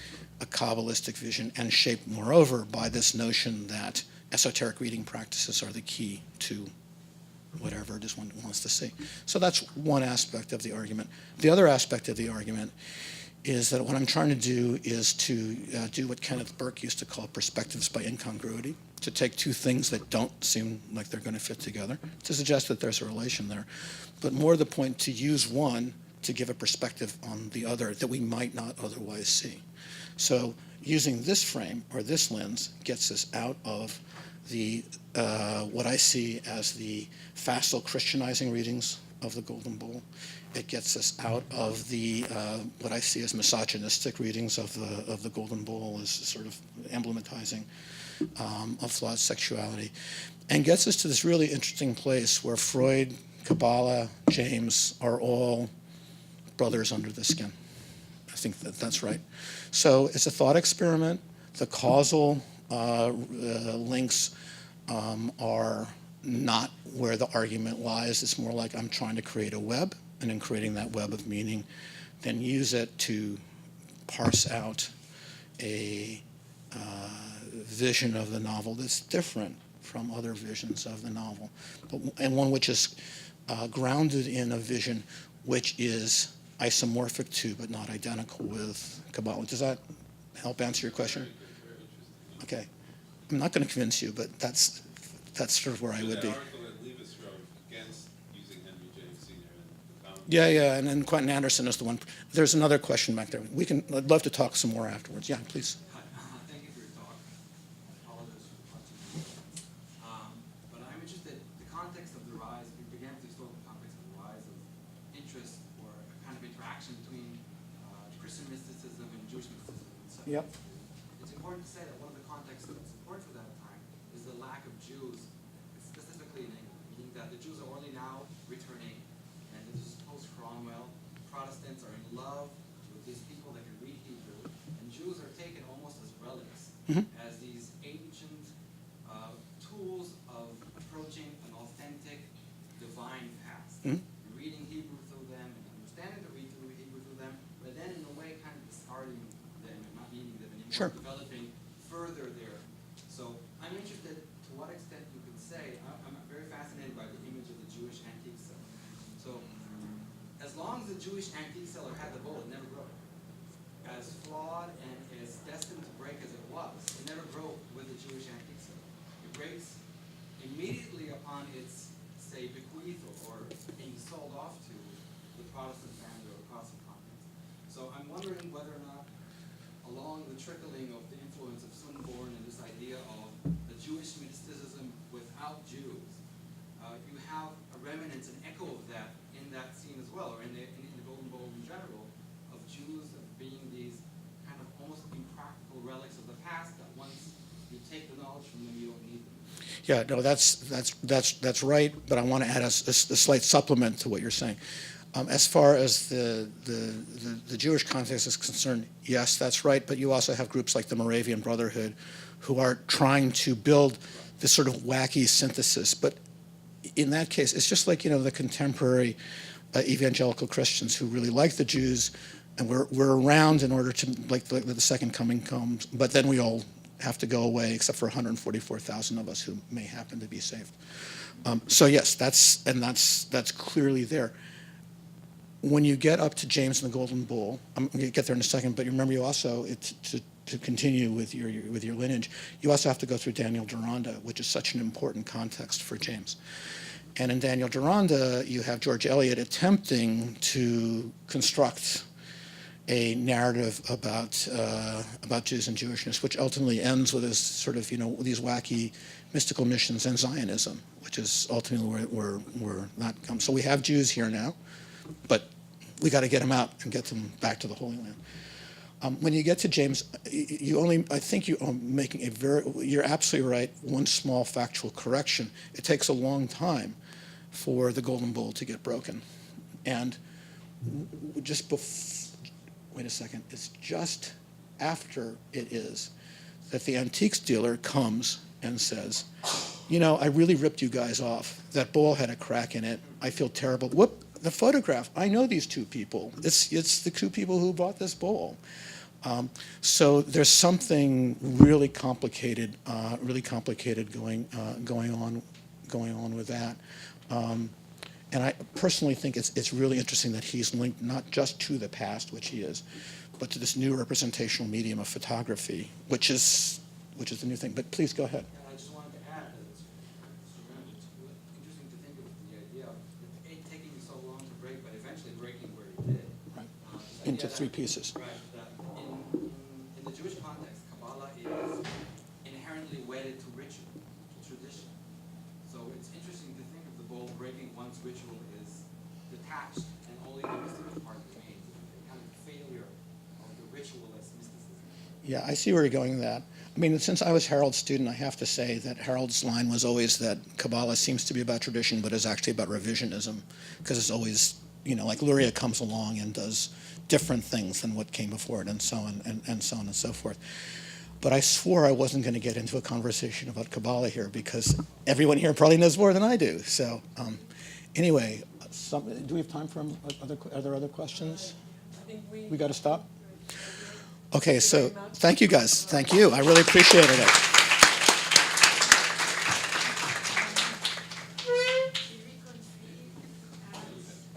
a Kabbalistic vision and shaped, moreover, by this notion that esoteric reading practices are the key to whatever it is one wants to see. So that's one aspect of the argument. The other aspect of the argument is that what I'm trying to do is to do what Kenneth Burke used to call perspectives by incongruity, to take two things that don't seem like they're going to fit together, to suggest that there's a relation there, but more the point to use one to give a perspective on the other that we might not otherwise see. So using this frame or this lens gets us out of the what I see as the facile Christianizing readings of the Golden Bowl. It gets us out of the what I see as misogynistic readings of the Golden Bowl as sort of emblematizing of flawed sexuality, and gets us to this really interesting place where Freud, Kabbalah, James are all brothers under the skin. I think that's right. So it's a thought experiment. The causal links are not where the argument lies. It's more like I'm trying to create a web, and in creating that web of meaning, then use it to parse out a vision of the novel that's different from other visions of the novel, and one which is grounded in a vision which is isomorphic to but not identical with Kabbalah. Does that help answer your question? Okay. I'm not going to convince you, but that's sort of where I would be. Yeah, and then Quentin Anderson is the one. There's another question back there. I'd love to talk some more afterwards. Yeah, please. Thank you for your talk. I apologize for the question. But I'm interested, the context of the rise, we began with the historical context of the rise of Yep. It's important to say that one of the contexts that's important for that time is the lack of Jews, specifically in England, meaning that the Jews are only now returning, and this is post-Cromwell. Protestants are in love with these people that can read Hebrew, and Jews are taken almost as relics, as these ancient tools of approaching an authentic divine past. Reading Hebrew through them and understanding to read through Hebrew through them, but then in a way kind of discarding them and not needing them anymore, Sure. developing further there. So I'm interested to what extent you could say, I'm very fascinated by the image of the Jewish antique seller. So as long as the Jewish antique seller had the bowl, it never broke. As flawed and as destined to break as it was, it never broke with the Jewish antique seller. It breaks immediately upon its, say, bequeath or being sold off to the Protestant family or the Protestant context. So I'm wondering whether or not, along the trickling of the influence of Sundborn and this idea of the Jewish mysticism without Jews, you have a remnant, an echo of that in that scene as well, or in the Golden Bowl in general, of Jews being these kind of almost impractical relics of the past that once you take the knowledge from them, you don't need them. Yeah, no, that's right, but I want to add a slight supplement to what you're saying. As far as the Jewish context is concerned, yes, that's right, but you also have groups like the Moravian Brotherhood who are trying to build this sort of wacky synthesis. But in that case, it's just like, the contemporary evangelical Christians who really like the Jews, and we're around in order to, like the second coming comes, but then we all have to go away, except for 144,000 of us who may happen to be saved. So yes, that's clearly there. When you get up to James and the Golden Bull, I'm going to get there in a second, but remember you also, to continue with your lineage, you also have to go through Daniel Deronda, which is such an important context for James. And in Daniel Deronda, you have George Eliot attempting to construct a narrative about Jews and Jewishness, which ultimately ends with this sort of, these wacky mystical missions and Zionism, which is ultimately where that comes. So we have Jews here now, but we got to get them out and get them back to the Holy Land. When you get to James, I think you're making you're absolutely right, one small factual correction. It takes a long time for the Golden Bull to get broken. And just wait a second, it's just after it is that the antiques dealer comes and says, I really ripped you guys off. That bowl had a crack in it. I feel terrible. Whoop, the photograph. I know these two people. It's the two people who bought this bowl. So there's something really complicated going on with that. And I personally think it's really interesting that he's linked not just to the past, which he is, but to this new representational medium of photography, which is the new thing. But please go ahead. I just wanted to add that it's interesting to think of the idea of it taking so long to break, but eventually breaking where it did. Right. Into three pieces. Right. That in the Jewish context, Kabbalah is inherently wedded to ritual, to tradition. So it's interesting to think of the bowl breaking once ritual is detached and only the mystical part remains. A kind of failure of the ritualist mysticism. Yeah, I see where you're going with that. I mean, since I was Harold's student, I have to say that Harold's line was always that Kabbalah seems to be about tradition, but is actually about revisionism, because it's always, like Luria comes along and does different things than what came before it, and so on and so on and so forth. But I swore I wasn't going to get into a conversation about Kabbalah here, because everyone here probably knows more than I do. So anyway, do we have time for are there other questions? I think We got to stop? Okay, so thank you guys. Thank you. I really appreciated it.